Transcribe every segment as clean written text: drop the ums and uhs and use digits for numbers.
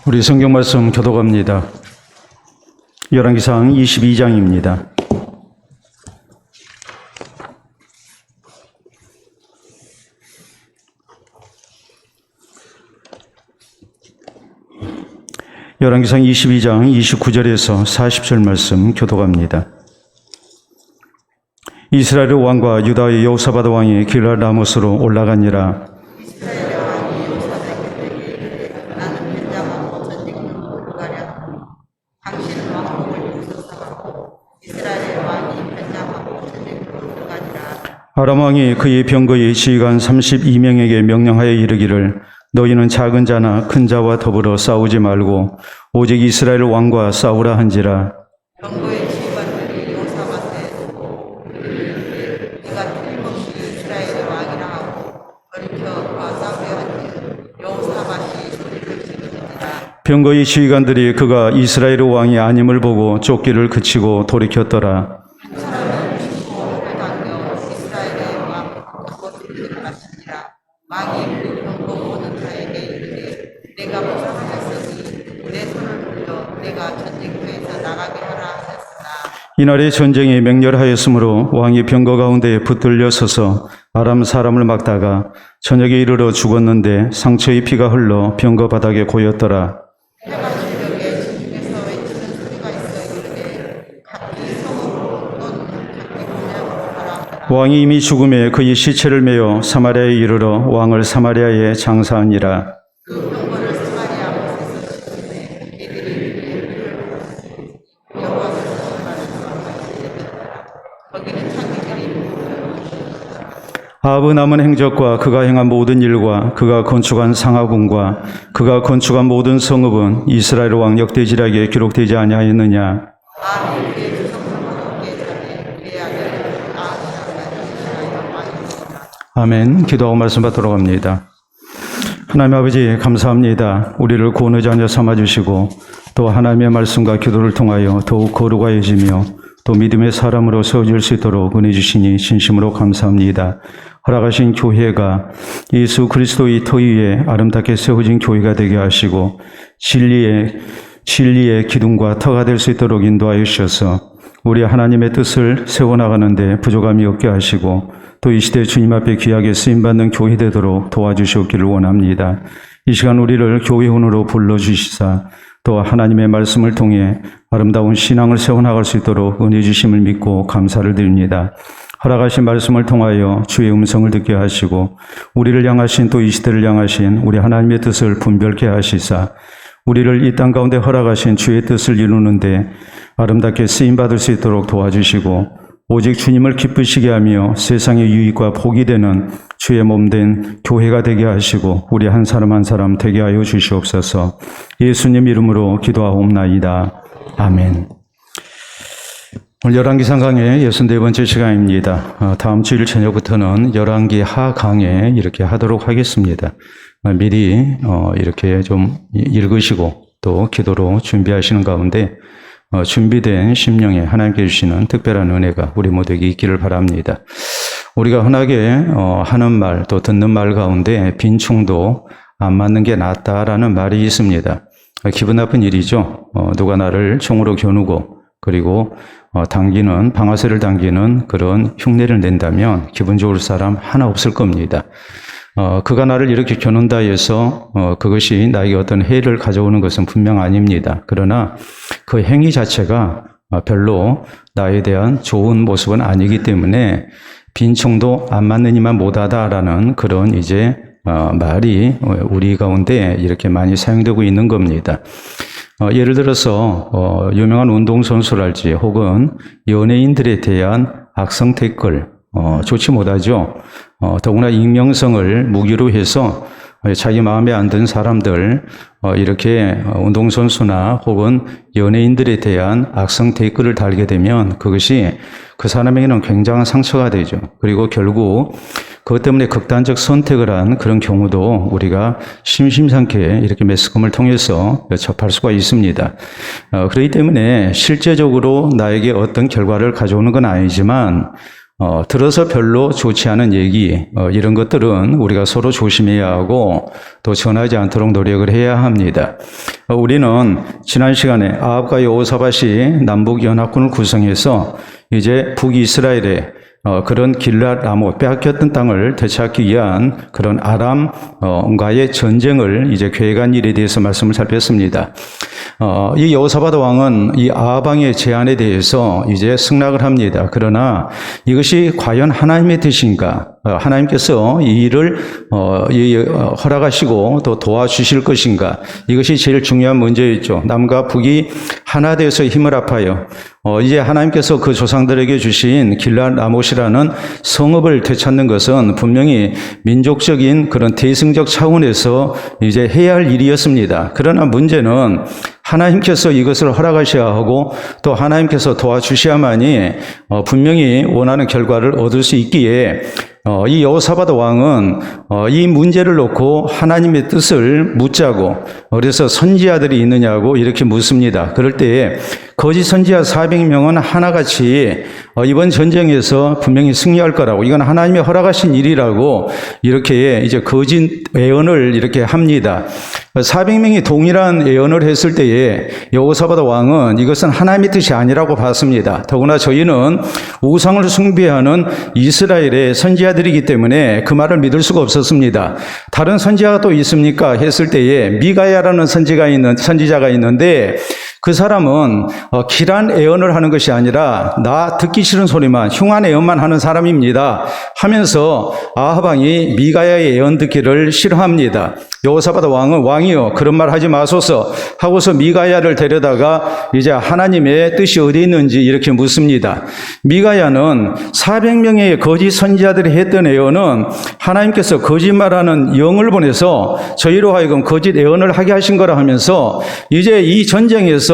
우리 성경 말씀 교독합니다. 열왕기상 22장입니다. 열왕기상 22장 29절에서 40절 말씀 교독합니다. 이스라엘 왕과 유다의 여호사밧 왕이 길랄 라못으로 올라가니라. 아람 왕이 그의 병거의 지휘관 32명에게 명령하여 이르기를 너희는 작은 자나 큰 자와 더불어 싸우지 말고 오직 이스라엘 왕과 싸우라 한지라. 병거의 지휘관들이 여호사밧에 네가 틀림없이 이스라엘의 왕이라 하고 돌이켜 그와 싸우려 한즉 여호사밧이 소리를 지르니라. 병거의 지휘관들이 그가 이스라엘의 왕이 아님을 보고 쫓기를 그치고 돌이켰더라. 왕이 그 병거 모든 자에게 이르되 내가 무사하였으니 내 손을 돌려 내가 전쟁터에서 나가게 하라 하였으나 이날에 전쟁이 맹렬하였으므로 왕이 병거 가운데에 붙들려 서서 아람 사람을 막다가 저녁에 이르러 죽었는데 상처의 피가 흘러 병거 바닥에 고였더라. 해가 저녁에 진중에서 외치는 소리가 있어 이르되 각기 성읍으로 또는 각기 고향으로 가라 하더라. 왕이 이미 죽음에 그의 시체를 메어 사마리아에 이르러 왕을 사마리아에 장사하니라. 그 병거를 사마리아 못에서 씻으되 이들이 여호와께서 거기는 창기들이 아합의 남은 행적과 그가 행한 모든 일과 그가 건축한 상하궁과 그가 건축한 모든 성읍은 이스라엘 왕 역대지략에 기록되지 아니하였느냐. 아합이 그의 조상들과 함께 자매 그의 아들 아합이라 이스라엘 왕이었으나 아멘. 기도하고 말씀 받도록 합니다. 하나님 아버지 감사합니다. 우리를 구원의 자녀 삼아주시고 또 하나님의 말씀과 기도를 통하여 더욱 거룩하여지며 또 믿음의 사람으로 세워질 수 있도록 은혜 주시니 진심으로 감사합니다. 허락하신 교회가 예수 그리스도의 터 위에 아름답게 세워진 교회가 되게 하시고 진리의 기둥과 터가 될 수 있도록 인도하여 주셔서 우리 하나님의 뜻을 세워나가는데 부족함이 없게 하시고 또 이 시대 주님 앞에 귀하게 쓰임받는 교회 되도록 도와주시옵기를 원합니다. 이 시간 우리를 교회원으로 불러주시사 또 하나님의 말씀을 통해 아름다운 신앙을 세워나갈 수 있도록 은혜 주심을 믿고 감사를 드립니다. 허락하신 말씀을 통하여 주의 음성을 듣게 하시고 우리를 향하신 또 이 시대를 향하신 우리 하나님의 뜻을 분별케 하시사 우리를 이 땅 가운데 허락하신 주의 뜻을 이루는데 아름답게 쓰임받을 수 있도록 도와주시고 오직 주님을 기쁘시게 하며 세상의 유익과 복이 되는 주의 몸된 교회가 되게 하시고 우리 한 사람 한 사람 되게 하여 주시옵소서. 예수님 이름으로 기도하옵나이다. 아멘. 오늘 열왕기상 강의 64번째 시간입니다. 다음 주일 저녁부터는 열왕기 하 강의 이렇게 하도록 하겠습니다. 미리 이렇게 좀 읽으시고 또 기도로 준비하시는 가운데 준비된 심령에 하나님께 주시는 특별한 은혜가 우리 모두에게 있기를 바랍니다. 우리가 흔하게 하는 말 또 듣는 말 가운데 빈충도 안 맞는 게 낫다라는 말이 있습니다. 기분 나쁜 일이죠. 누가 나를 총으로 겨누고 그리고 방아쇠를 당기는 그런 흉내를 낸다면 기분 좋을 사람 하나 없을 겁니다. 그가 나를 이렇게 겨눈다 해서 그것이 나에게 어떤 해를 가져오는 것은 분명 아닙니다. 그러나 그 행위 자체가 별로 나에 대한 좋은 모습은 아니기 때문에 빈총도 안 맞는 이만 못하다라는 그런 이제 말이 우리 가운데 이렇게 많이 사용되고 있는 겁니다. 예를 들어서 유명한 운동선수랄지 혹은 연예인들에 대한 악성 댓글 좋지 못하죠. 더구나 익명성을 무기로 해서 자기 마음에 안 든 사람들 이렇게 운동선수나 혹은 연예인들에 대한 악성 댓글을 달게 되면 그것이 그 사람에게는 굉장한 상처가 되죠. 그리고 결국 그것 때문에 극단적 선택을 한 그런 경우도 우리가 심심찮게 이렇게 매스컴을 통해서 접할 수가 있습니다. 그렇기 때문에 실제적으로 나에게 어떤 결과를 가져오는 건 아니지만 들어서 별로 좋지 않은 얘기, 이런 것들은 우리가 서로 조심해야 하고 또 전하지 않도록 노력을 해야 합니다. 우리는 지난 시간에 아합과 여호사밧이 남북 연합군을 구성해서 이제 북이스라엘에 그런 길랏 라못 빼앗겼던 땅을 되찾기 위한 그런 아람과의 전쟁을 이제 계획한 일에 대해서 말씀을 살폈습니다. 이 여호사밧 왕은 이 아합 왕의 제안에 대해서 이제 승낙을 합니다. 그러나 이것이 과연 하나님의 뜻인가? 하나님께서 이 일을 허락하시고 또 도와주실 것인가? 이것이 제일 중요한 문제였죠. 남과 북이 하나 되어서 힘을 합하여 이제 하나님께서 그 조상들에게 주신 길랏 라못이라는 성읍을 되찾는 것은 분명히 민족적인 그런 대승적 차원에서 이제 해야 할 일이었습니다. 그러나 문제는 하나님께서 이것을 허락하셔야 하고 또 하나님께서 도와주셔야만이 분명히 원하는 결과를 얻을 수 있기에 이 여호사밧 왕은 이 문제를 놓고 하나님의 뜻을 묻자고, 그래서 선지자들이 있느냐고 이렇게 묻습니다. 그럴 때에 거짓 선지자 400명은 하나같이 이번 전쟁에서 분명히 승리할 거라고, 이건 하나님이 허락하신 일이라고 이렇게 이제 거짓 예언을 이렇게 합니다. 400명이 동일한 예언을 했을 때에 여호사밧 왕은 이것은 하나님의 뜻이 아니라고 봤습니다. 더구나 저희는 우상을 숭배하는 이스라엘의 선지자들이기 때문에 그 말을 믿을 수가 없었습니다. 다른 선지자가 또 있습니까? 했을 때에 미가야라는 선지자가 있는데 그 사람은 길한 예언을 하는 것이 아니라 나 듣기 싫은 소리만, 흉한 예언만 하는 사람입니다 하면서 아합 왕이 미가야의 예언 듣기를 싫어합니다. 여호사밧 왕은 왕이여 그런 말 하지 마소서 하고서 미가야를 데려다가 이제 하나님의 뜻이 어디 있는지 이렇게 묻습니다. 미가야는 400명의 거짓 선지자들이 했던 예언은 하나님께서 거짓말하는 영을 보내서 저희로 하여금 거짓 예언을 하게 하신 거라 하면서 이제 이 전쟁에서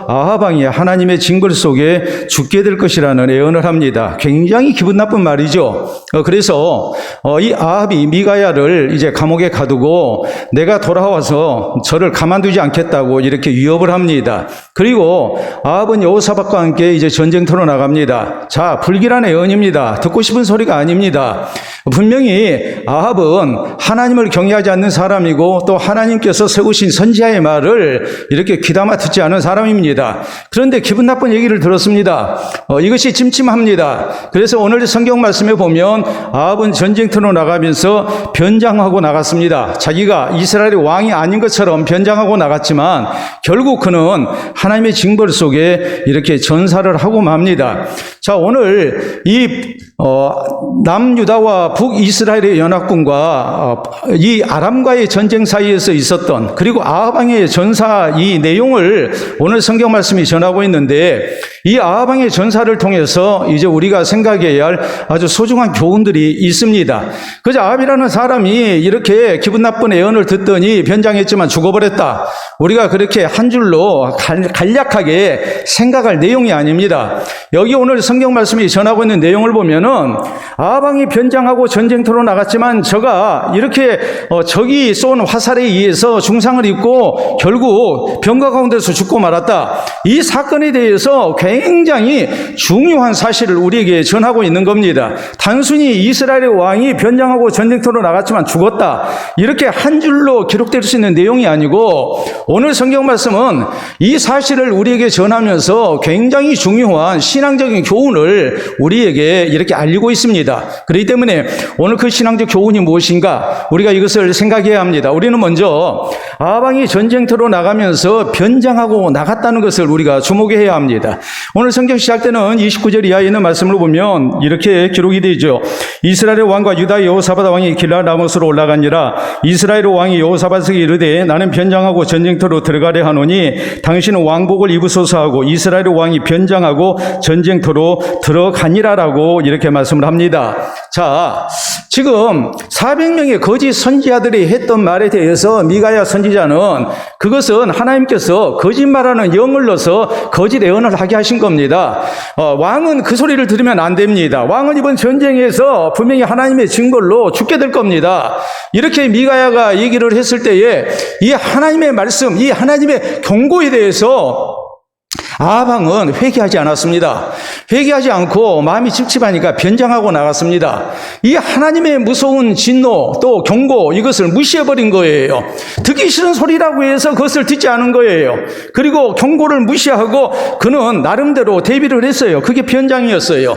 아합 왕이 하나님의 징벌 속에 죽게 될 것이라는 예언을 합니다. 굉장히 기분 나쁜 말이죠. 그래서 이 아합이 미가야를 이제 감옥에 가두고 내가 돌아와서 저를 가만두지 않겠다고 이렇게 위협을 합니다. 그리고 아합은 여호사밧과 함께 이제 전쟁터로 나갑니다. 자, 불길한 예언입니다. 듣고 싶은 소리가 아닙니다. 분명히 아합은 하나님을 경외하지 않는 사람이고 또 하나님께서 세우신 선지자의 말을 이렇게 귀담아 듣지 않은 사람입니다. 그런데 기분 나쁜 얘기를 들었습니다. 이것이 찜찜합니다. 그래서 오늘 성경 말씀에 보면 아합은 전쟁터로 나가면서 변장하고 나갔습니다. 자기가 이스라엘의 왕이 아닌 것처럼 변장하고 나갔지만 결국 그는 하나님의 징벌 속에 이렇게 전사를 하고 맙니다. 자, 오늘 이 남유다와 북이스라엘의 연합군과 이 아람과의 전쟁 사이에서 있었던, 그리고 아합 왕의 전사 이 내용을 오늘 성경 말씀이 전하고 있는데, 이 아합 왕의 전사를 통해서 이제 우리가 생각해야 할 아주 소중한 교훈들이 있습니다. 그저 아합이라는 사람이 이렇게 기분 나쁜 예언을 듣더니 변장했지만 죽어버렸다, 우리가 그렇게 한 줄로 간략하게 생각할 내용이 아닙니다. 여기 오늘 성경 말씀이 전하고 있는 내용을 보면은 아합 왕이 변장하고 전쟁터로 나갔지만 저가 이렇게 적이 쏜 화살에 의해서 중상을 입고 결국 병가 가운데서 죽고 말았다. 이 사건에 대해서 굉장히 중요한 사실을 우리에게 전하고 있는 겁니다. 단순히 이스라엘의 왕이 변장하고 전쟁터로 나갔지만 죽었다, 이렇게 한 줄로 기록될 수 있는 내용이 아니고, 오늘 성경 말씀은 이 사실을 우리에게 전하면서 굉장히 중요한 신앙적인 교훈을 우리에게 이렇게 알리고 있습니다. 그렇기 때문에 오늘 그 신앙적 교훈이 무엇인가, 우리가 이것을 생각해야 합니다. 우리는 먼저 아합 왕이 전쟁터로 나가면서 변장하고 나갔다는 것을 우리가 주목해야 합니다. 오늘 성경 시작 때는 29절 이하에 있는 말씀을 보면 이렇게 기록이 되죠. 이스라엘의 왕과 유다의 여호사밧 왕이 길랏 라못으로 올라가니라. 이스라엘의 왕이 여호사밧에게 이르되 나는 변장하고 전쟁터로 들어가려 하노니 당신은 왕복을 입으소서 하고 이스라엘의 왕이 변장하고 전쟁터로 들어가니라라고 이렇게 말씀을 합니다. 자, 지금 400명의 거짓 선지자들이 했던 말에 대해서 미가야 선지자는 그것은 하나님께서 거짓말하는 영을 넣어서 거짓 예언을 하게 하신 겁니다. 왕은 그 소리를 들으면 안 됩니다. 왕은 이번 전쟁에서 분명히 하나님의 징벌로 죽게 될 겁니다. 이렇게 미가야가 얘기를 했을 때에 이 하나님의 말씀, 이 하나님의 경고에 대해서 아방은 회개하지 않았습니다. 회개하지 않고 마음이 찝찝하니까 변장하고 나갔습니다. 이 하나님의 무서운 진노 또 경고 이것을 무시해버린 거예요. 듣기 싫은 소리라고 해서 그것을 듣지 않은 거예요. 그리고 경고를 무시하고 그는 나름대로 대비를 했어요. 그게 변장이었어요.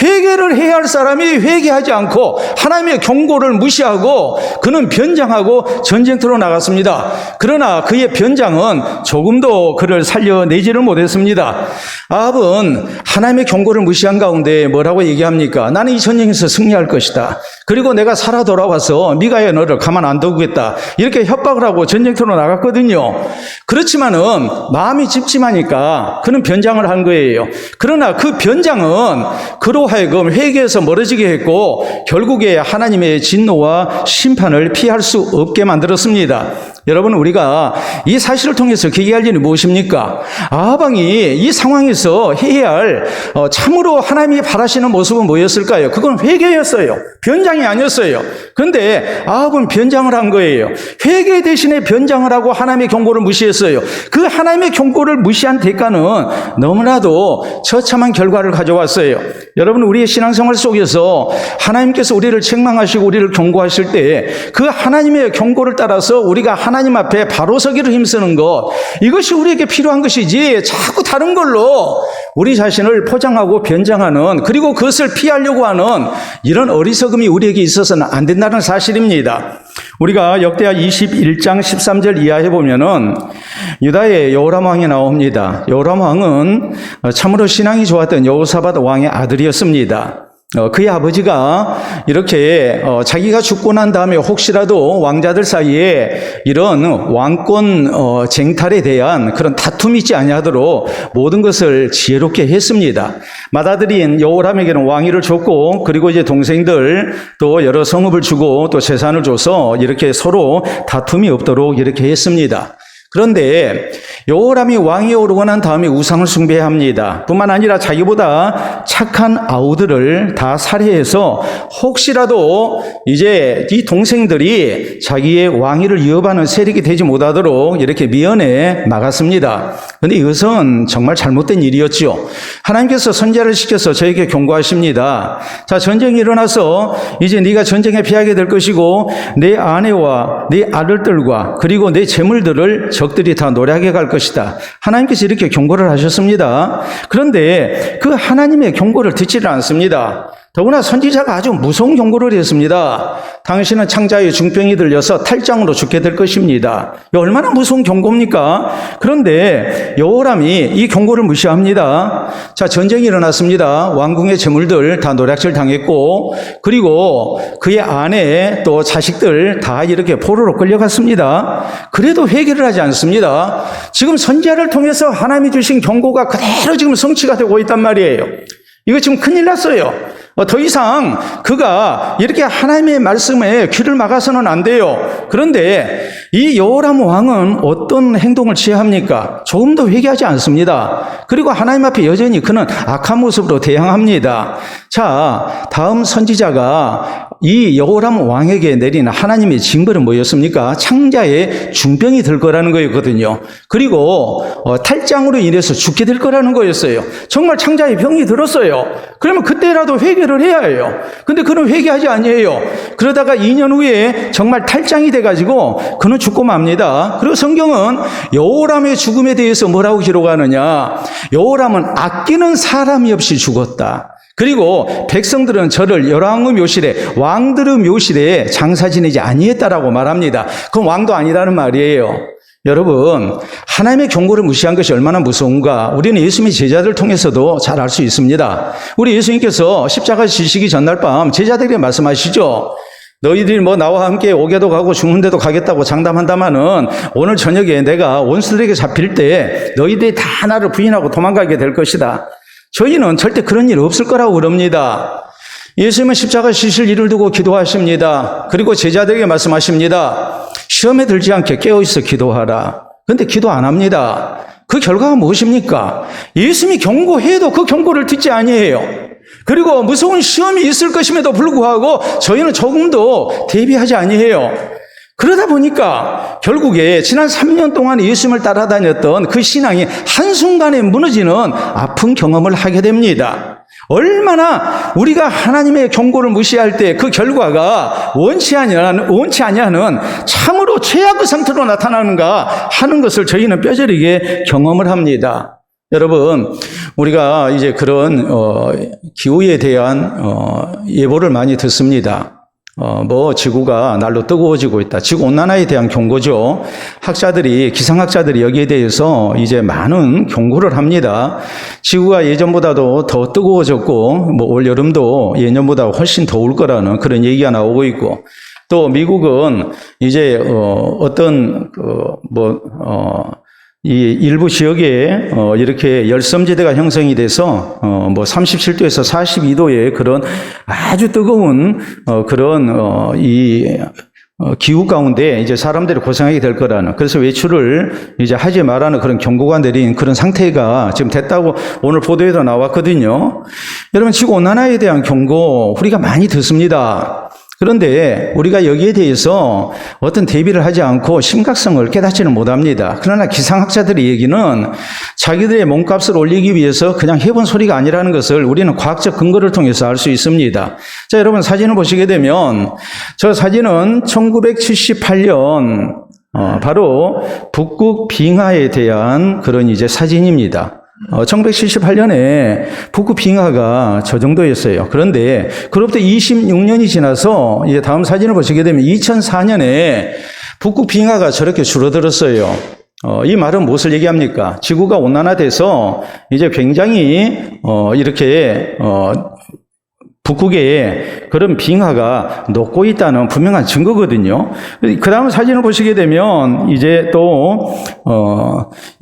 회개를 해야 할 사람이 회개하지 않고 하나님의 경고를 무시하고 그는 변장하고 전쟁터로 나갔습니다. 그러나 그의 변장은 조금도 그를 살려내지를 못했습니다. 아합은 하나님의 경고를 무시한 가운데 뭐라고 얘기합니까? 나는 이 전쟁에서 승리할 것이다. 그리고 내가 살아 돌아와서 미가야 너를 가만 안 두겠다. 이렇게 협박을 하고 전쟁터로 나갔거든요. 그렇지만은 마음이 찝찝하니까 그는 변장을 한 거예요. 그러나 그 변장은 그로 하여금 회개에서 멀어지게 했고 결국에 하나님의 진노와 심판을 피할 수 없게 만들었습니다. 여러분, 우리가 이 사실을 통해서 기억할 일이 무엇입니까? 아합왕이 이 상황에서 해야 할 참으로 하나님이 바라시는 모습은 뭐였을까요? 그건 회개였어요. 변장이 아니었어요. 그런데 아합은 변장을 한 거예요. 회개 대신에 변장을 하고 하나님의 경고를 무시했어요. 그 하나님의 경고를 무시한 대가는 너무나도 처참한 결과를 가져왔어요. 여러분, 우리의 신앙생활 속에서 하나님께서 우리를 책망하시고 우리를 경고하실 때 그 하나님의 경고를 따라서 우리가 하나님 앞에 바로 서기를 힘쓰는 것, 이것이 우리에게 필요한 것이지 자꾸 다른 걸로 우리 자신을 포장하고 변장하는, 그리고 그것을 피하려고 하는 이런 어리석음이 우리에게 있어서는 안 된다는 사실입니다. 우리가 역대하 21장 13절 이하에 보면은 유다의 여호람 왕이 나옵니다. 여호람 왕은 참으로 신앙이 좋았던 여호사밧 왕의 아들이었습니다. 그의 아버지가 이렇게 자기가 죽고 난 다음에 혹시라도 왕자들 사이에 이런 왕권 쟁탈에 대한 그런 다툼이 있지 아니하도록 모든 것을 지혜롭게 했습니다. 맏아들인 여호람에게는 왕위를 줬고, 그리고 이제 동생들 또 여러 성읍을 주고 또 재산을 줘서 이렇게 서로 다툼이 없도록 이렇게 했습니다. 그런데 여호람이 왕위에 오르고 난 다음에 우상을 숭배합니다. 뿐만 아니라 자기보다 착한 아우들을 다 살해해서 혹시라도 이제 이 동생들이 자기의 왕위를 이어받는 세력이 되지 못하도록 이렇게 미연에 막았습니다. 그런데 이것은 정말 잘못된 일이었죠. 하나님께서 선지자를 시켜서 저에게 경고하십니다. 자, 전쟁이 일어나서 이제 네가 전쟁에 피하게 될 것이고 내 아내와 네 아들들과 그리고 내 재물들을 적들이 다 노래하게 갈 것이다. 하나님께서 이렇게 경고를 하셨습니다. 그런데 그 하나님의 경고를 듣지를 않습니다. 더구나 선지자가 아주 무서운 경고를 했습니다. 당신은 창자에 중병이 들려서 탈장으로 죽게 될 것입니다. 얼마나 무서운 경고입니까? 그런데 여호람이 이 경고를 무시합니다. 자, 전쟁이 일어났습니다. 왕궁의 재물들 다 노략질 당했고, 그리고 그의 아내 또 자식들 다 이렇게 포로로 끌려갔습니다. 그래도 회개를 하지 않습니다. 지금 선지자를 통해서 하나님이 주신 경고가 그대로 지금 성취가 되고 있단 말이에요. 이거 지금 큰일 났어요. 더 이상 그가 이렇게 하나님의 말씀에 귀를 막아서는 안 돼요. 그런데 이 여호람 왕은 어떤 행동을 취합니까? 조금도 회개하지 않습니다. 그리고 하나님 앞에 여전히 그는 악한 모습으로 대항합니다. 자, 다음 선지자가 이 여호람 왕에게 내린 하나님의 징벌은 뭐였습니까? 창자에 중병이 들 거라는 거였거든요. 그리고 탈장으로 인해서 죽게 될 거라는 거였어요. 정말 창자에 병이 들었어요. 그러면 그때라도 회개를 해야 해요. 근데 그는 회개하지 아니에요. 그러다가 2년 후에 정말 탈장이 돼가지고 그는 죽고 맙니다. 그리고 성경은 여호람의 죽음에 대해서 뭐라고 기록하느냐? 여호람은 아끼는 사람이 없이 죽었다. 그리고 백성들은 저를 열왕의 묘실에, 왕들의 묘실에 장사 지내지 아니했다라고 말합니다. 그건 왕도 아니라는 말이에요. 여러분, 하나님의 경고를 무시한 것이 얼마나 무서운가 우리는 예수님의 제자들을 통해서도 잘 알 수 있습니다. 우리 예수님께서 십자가 지시기 전날 밤 제자들에게 말씀하시죠. 너희들이 뭐 나와 함께 오게도 가고 죽는 데도 가겠다고 장담한다마는 오늘 저녁에 내가 원수들에게 잡힐 때 너희들이 다 나를 부인하고 도망가게 될 것이다. 저희는 절대 그런 일 없을 거라고 그럽니다. 예수님은 십자가 지실 일을 두고 기도하십니다. 그리고 제자들에게 말씀하십니다. 시험에 들지 않게 깨어있어 기도하라. 그런데 기도 안 합니다. 그 결과가 무엇입니까? 예수님이 경고해도 그 경고를 듣지 아니해요. 그리고 무서운 시험이 있을 것임에도 불구하고 저희는 조금도 대비하지 아니해요. 그러다 보니까 결국에 지난 3년 동안 예수님을 따라다녔던 그 신앙이 한순간에 무너지는 아픈 경험을 하게 됩니다. 얼마나 우리가 하나님의 경고를 무시할 때 그 결과가 원치 아니하는 참으로 최악의 상태로 나타나는가 하는 것을 저희는 뼈저리게 경험을 합니다. 여러분, 우리가 이제 그런 기후에 대한 예보를 많이 듣습니다. 지구가 날로 뜨거워지고 있다. 지구 온난화에 대한 경고죠. 기상학자들이 여기에 대해서 이제 많은 경고를 합니다. 지구가 예전보다도 더 뜨거워졌고, 올 여름도 예년보다 훨씬 더울 거라는 그런 얘기가 나오고 있고, 또 미국은 이제 이 일부 지역에 이렇게 열섬지대가 형성이 돼서 37도에서 42도의 그런 아주 뜨거운 그런 기후 가운데 이제 사람들이 고생하게 될 거라는, 그래서 외출을 이제 하지 말라는 그런 경고가 내린 그런 상태가 지금 됐다고 오늘 보도에도 나왔거든요. 여러분, 지구 온난화에 대한 경고 우리가 많이 듣습니다. 그런데 우리가 여기에 대해서 어떤 대비를 하지 않고 심각성을 깨닫지는 못합니다. 그러나 기상학자들의 얘기는 자기들의 몸값을 올리기 위해서 그냥 해본 소리가 아니라는 것을 우리는 과학적 근거를 통해서 알 수 있습니다. 자, 여러분, 사진을 보시게 되면 저 사진은 1978년 바로 북극 빙하에 대한 그런 이제 사진입니다. 1978년에 북극 빙하가 저 정도였어요. 그런데 그로부터 26년이 지나서 이제 다음 사진을 보시게 되면 2004년에 북극 빙하가 저렇게 줄어들었어요. 이 말은 무엇을 얘기합니까? 지구가 온난화돼서 이제 굉장히 이렇게 북극에 그런 빙하가 녹고 있다는 분명한 증거거든요. 그 다음 사진을 보시게 되면 이제 또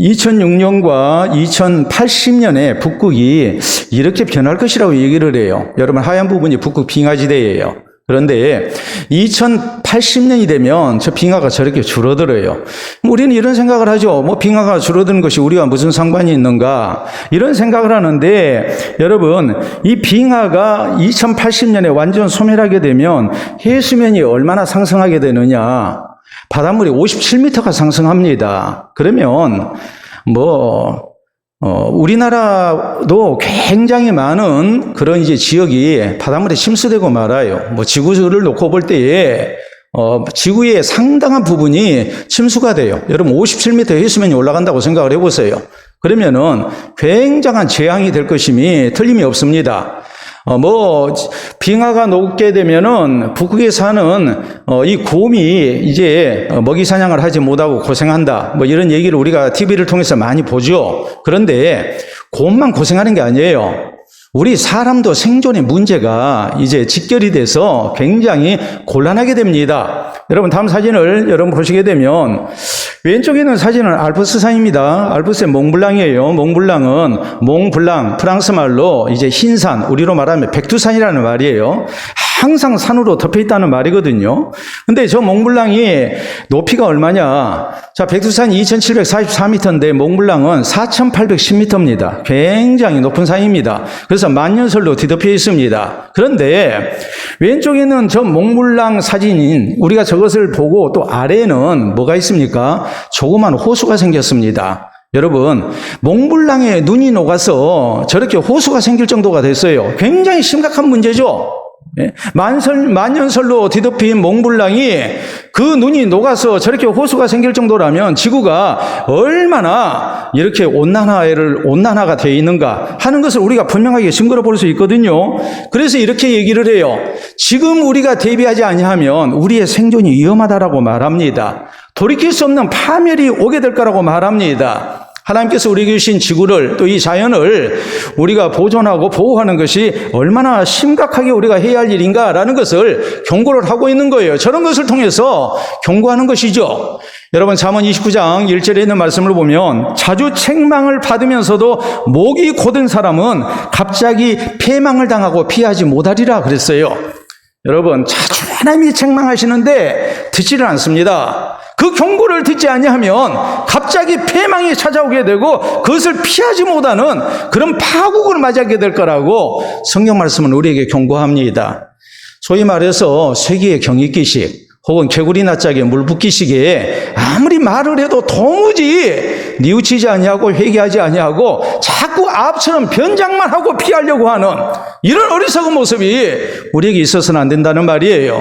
2006년과 2080년에 북극이 이렇게 변할 것이라고 얘기를 해요. 여러분, 하얀 부분이 북극 빙하지대예요. 그런데 2080년이 되면 저 빙하가 저렇게 줄어들어요. 우리는 이런 생각을 하죠. 빙하가 줄어드는 것이 우리와 무슨 상관이 있는가? 이런 생각을 하는데, 여러분, 이 빙하가 2080년에 완전 소멸하게 되면 해수면이 얼마나 상승하게 되느냐? 바닷물이 57m가 상승합니다. 그러면 우리나라도 굉장히 많은 그런 이제 지역이 바닷물에 침수되고 말아요. 지구를 놓고 볼 때에 지구의 상당한 부분이 침수가 돼요. 여러분, 57m 해수면이 올라간다고 생각을 해보세요. 그러면은 굉장한 재앙이 될 것임이 틀림이 없습니다. 빙하가 녹게 되면은 북극에 사는 이 곰이 이제 먹이 사냥을 하지 못하고 고생한다. 이런 얘기를 우리가 TV를 통해서 많이 보죠. 그런데 곰만 고생하는 게 아니에요. 우리 사람도 생존의 문제가 이제 직결이 돼서 굉장히 곤란하게 됩니다. 여러분, 다음 사진을 여러분 보시게 되면 왼쪽에 있는 사진은 알프스산입니다. 알프스의 몽블랑이에요. 몽블랑, 프랑스 말로 이제 흰산, 우리로 말하면 백두산이라는 말이에요. 항상 산으로 덮여 있다는 말이거든요. 근데 저 몽블랑이 높이가 얼마냐? 자, 백두산이 2744m인데 몽블랑은 4810m입니다. 굉장히 높은 산입니다. 그래서 만년설로 뒤덮여 있습니다. 그런데 왼쪽에 있는 저 몽블랑 사진인 우리가 저것을 보고 또 아래에는 뭐가 있습니까? 조그만 호수가 생겼습니다. 여러분, 몽블랑에 눈이 녹아서 저렇게 호수가 생길 정도가 됐어요. 굉장히 심각한 문제죠. 만년설로 뒤덮인 몽블랑이 그 눈이 녹아서 저렇게 호수가 생길 정도라면 지구가 얼마나 이렇게 온난화가 되어 있는가 하는 것을 우리가 분명하게 증거로 볼 수 있거든요. 그래서 이렇게 얘기를 해요. 지금 우리가 대비하지 아니하면 우리의 생존이 위험하다라고 말합니다. 돌이킬 수 없는 파멸이 오게 될 거라고 말합니다. 하나님께서 우리에게 주신 지구를, 또 이 자연을 우리가 보존하고 보호하는 것이 얼마나 심각하게 우리가 해야 할 일인가라는 것을 경고를 하고 있는 거예요. 저런 것을 통해서 경고하는 것이죠. 여러분, 잠언 29장 1절에 있는 말씀을 보면 자주 책망을 받으면서도 목이 곧은 사람은 갑자기 패망을 당하고 피하지 못하리라 그랬어요. 여러분, 자주 하나님이 책망하시는데 듣지를 않습니다. 그 경고를 듣지 아니하면 갑자기 패망이 찾아오게 되고 그것을 피하지 못하는 그런 파국을 맞이하게 될 거라고 성경 말씀은 우리에게 경고합니다. 소위 말해서 세기의 경이기식, 혹은 개구리 낯짝에 물 붓기시기에 아무리 말을 해도 도무지 뉘우치지 아니하고 회개하지 아니하고 자꾸 아합처럼 변장만 하고 피하려고 하는 이런 어리석은 모습이 우리에게 있어서는 안 된다는 말이에요.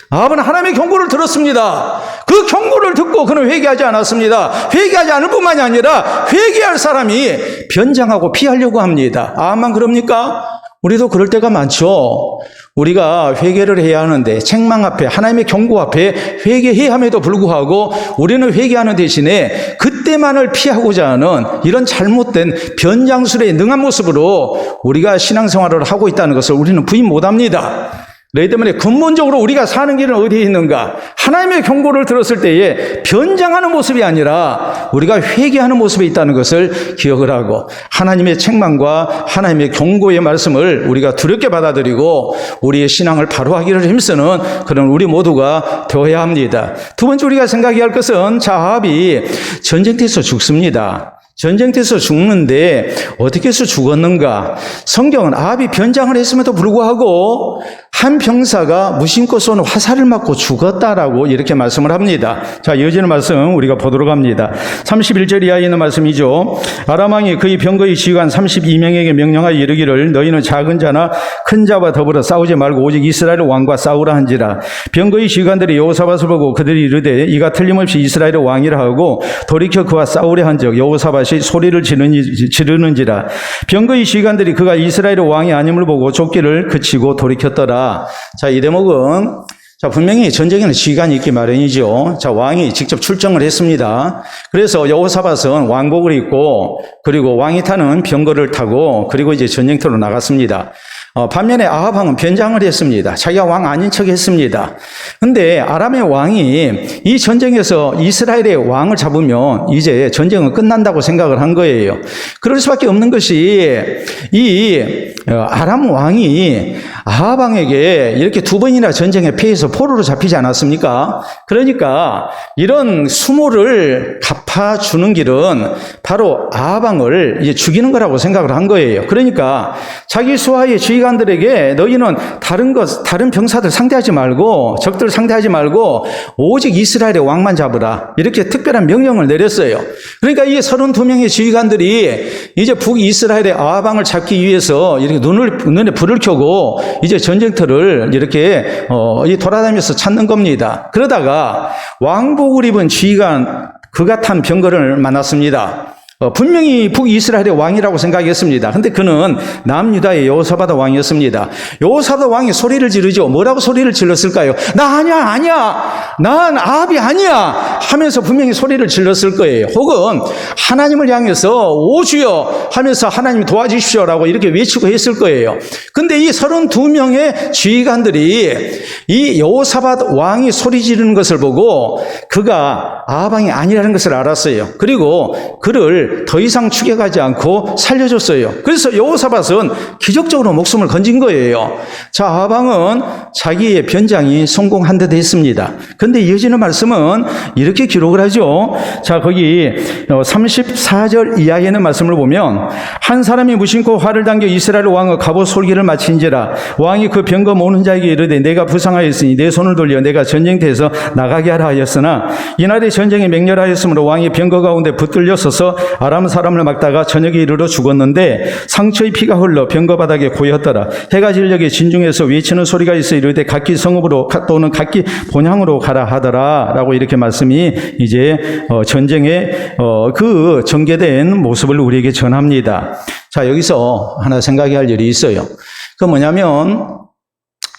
아합은 하나님의 경고를 들었습니다. 그 경고를 듣고 그는 회개하지 않았습니다. 회개하지 않을 뿐만이 아니라 회개할 사람이 변장하고 피하려고 합니다. 아합만 그럽니까? 우리도 그럴 때가 많죠. 우리가 회개를 해야 하는데 책망 앞에 하나님의 경고 앞에 회개해야 함에도 불구하고 우리는 회개하는 대신에 그때만을 피하고자 하는 이런 잘못된 변장술에 능한 모습으로 우리가 신앙생활을 하고 있다는 것을 우리는 부인 못합니다. 그렇기 때문에 근본적으로 우리가 사는 길은 어디에 있는가? 하나님의 경고를 들었을 때에 변장하는 모습이 아니라 우리가 회개하는 모습에 있다는 것을 기억을 하고 하나님의 책망과 하나님의 경고의 말씀을 우리가 두렵게 받아들이고 우리의 신앙을 바로 하기를 힘쓰는 그런 우리 모두가 되어야 합니다. 두 번째 우리가 생각해야 할 것은 아합이 전쟁터에서 죽습니다. 전쟁터에서 죽는데 어떻게 해서 죽었는가? 성경은 아합이 변장을 했음에도 불구하고 한 병사가 무심코 쏜 화살을 맞고 죽었다라고 이렇게 말씀을 합니다. 자, 이어지는 말씀 우리가 보도록 합니다. 31절 이하에 있는 말씀이죠. 아람 왕이 그의 병거의 지휘관 32명에게 명령하여 이르기를 너희는 작은 자나 큰 자와 더불어 싸우지 말고 오직 이스라엘 왕과 싸우라 한지라. 병거의 지휘관들이 여호사밧을 보고 그들이 이르되 이가 틀림없이 이스라엘의 왕이라 하고 돌이켜 그와 싸우려 한즉 여호사밧이 소리를 지르는지라. 병거의 지휘관들이 그가 이스라엘의 왕이 아님을 보고 쫓기를 그치고 돌이켰더라. 자, 이 대목은 분명히 전쟁에는 지휘관이 있기 마련이죠. 자, 왕이 직접 출정을 했습니다. 그래서 여호사밧은 왕복을 입고 그리고 왕이 타는 병거를 타고 그리고 이제 전쟁터로 나갔습니다. 반면에 아합 왕은 변장을 했습니다. 자기가 왕 아닌 척 했습니다. 근데 아람의 왕이 이 전쟁에서 이스라엘의 왕을 잡으면 이제 전쟁은 끝난다고 생각을 한 거예요. 그럴 수밖에 없는 것이 이 아람 왕이 아합 왕에게 이렇게 두 번이나 전쟁에 패해서 포로로 잡히지 않았습니까? 그러니까 이런 수모를 갚아주는 길은 바로 아합 왕을 이제 죽이는 거라고 생각을 한 거예요. 그러니까 자기 수하의 지휘관들에게 너희는 다른 병사들 상대하지 말고 적들 상대하지 말고 오직 이스라엘의 왕만 잡으라. 이렇게 특별한 명령을 내렸어요. 그러니까 이 32명의 지휘관들이 이제 북이스라엘의 아합 왕을 잡기 위해서 이렇게 눈에 불을 켜고 이제 전쟁터를 이렇게 돌아다니면서 찾는 겁니다. 그러다가 왕복을 입은 지휘관 그가 탄 병거를 만났습니다. 분명히 북이스라엘의 왕이라고 생각했습니다. 근데 그는 남유다의 여호사밧 왕이었습니다. 여호사밧 왕이 소리를 지르죠. 뭐라고 소리를 질렀을까요? 나 아니야. 난 아합이 아니야. 하면서 분명히 소리를 질렀을 거예요. 혹은 하나님을 향해서 오 주여 하면서 하나님 도와주십시오라고 이렇게 외치고 했을 거예요. 근데 이 32명의 지휘관들이 이 여호사밧 왕이 소리 지르는 것을 보고 그가 아합 왕이 아니라는 것을 알았어요. 그리고 그를 더 이상 추격하지 않고 살려줬어요. 그래서 여호사밧은 기적적으로 목숨을 건진 거예요. 자, 아합 왕은 자기의 변장이 성공한 듯 했습니다. 그런데 이어지는 말씀은 이렇게 기록을 하죠. 자, 거기 34절 이하에는 말씀을 보면 한 사람이 무심코 활을 당겨 이스라엘 왕의 갑옷 솔기를 마친지라. 왕이 그 병거 모는 자에게 이르되 내가 부상하였으니 내 손을 돌려 내가 전쟁터에서 나가게 하라 하였으나 이날의 전쟁이 맹렬하였으므로 왕이 병거 가운데 붙들려 서서 아람 사람을 막다가 저녁에 이르러 죽었는데 상처의 피가 흘러 병거 바닥에 고였더라. 해가 질녘에 진중에서 외치는 소리가 있어 이르되 각기 성읍으로 또는 각기 본향으로 가라 하더라 라고 이렇게 말씀이 이제 전쟁의 그 전개된 모습을 우리에게 전합니다. 자, 여기서 하나 생각해야 할 일이 있어요. 그 뭐냐면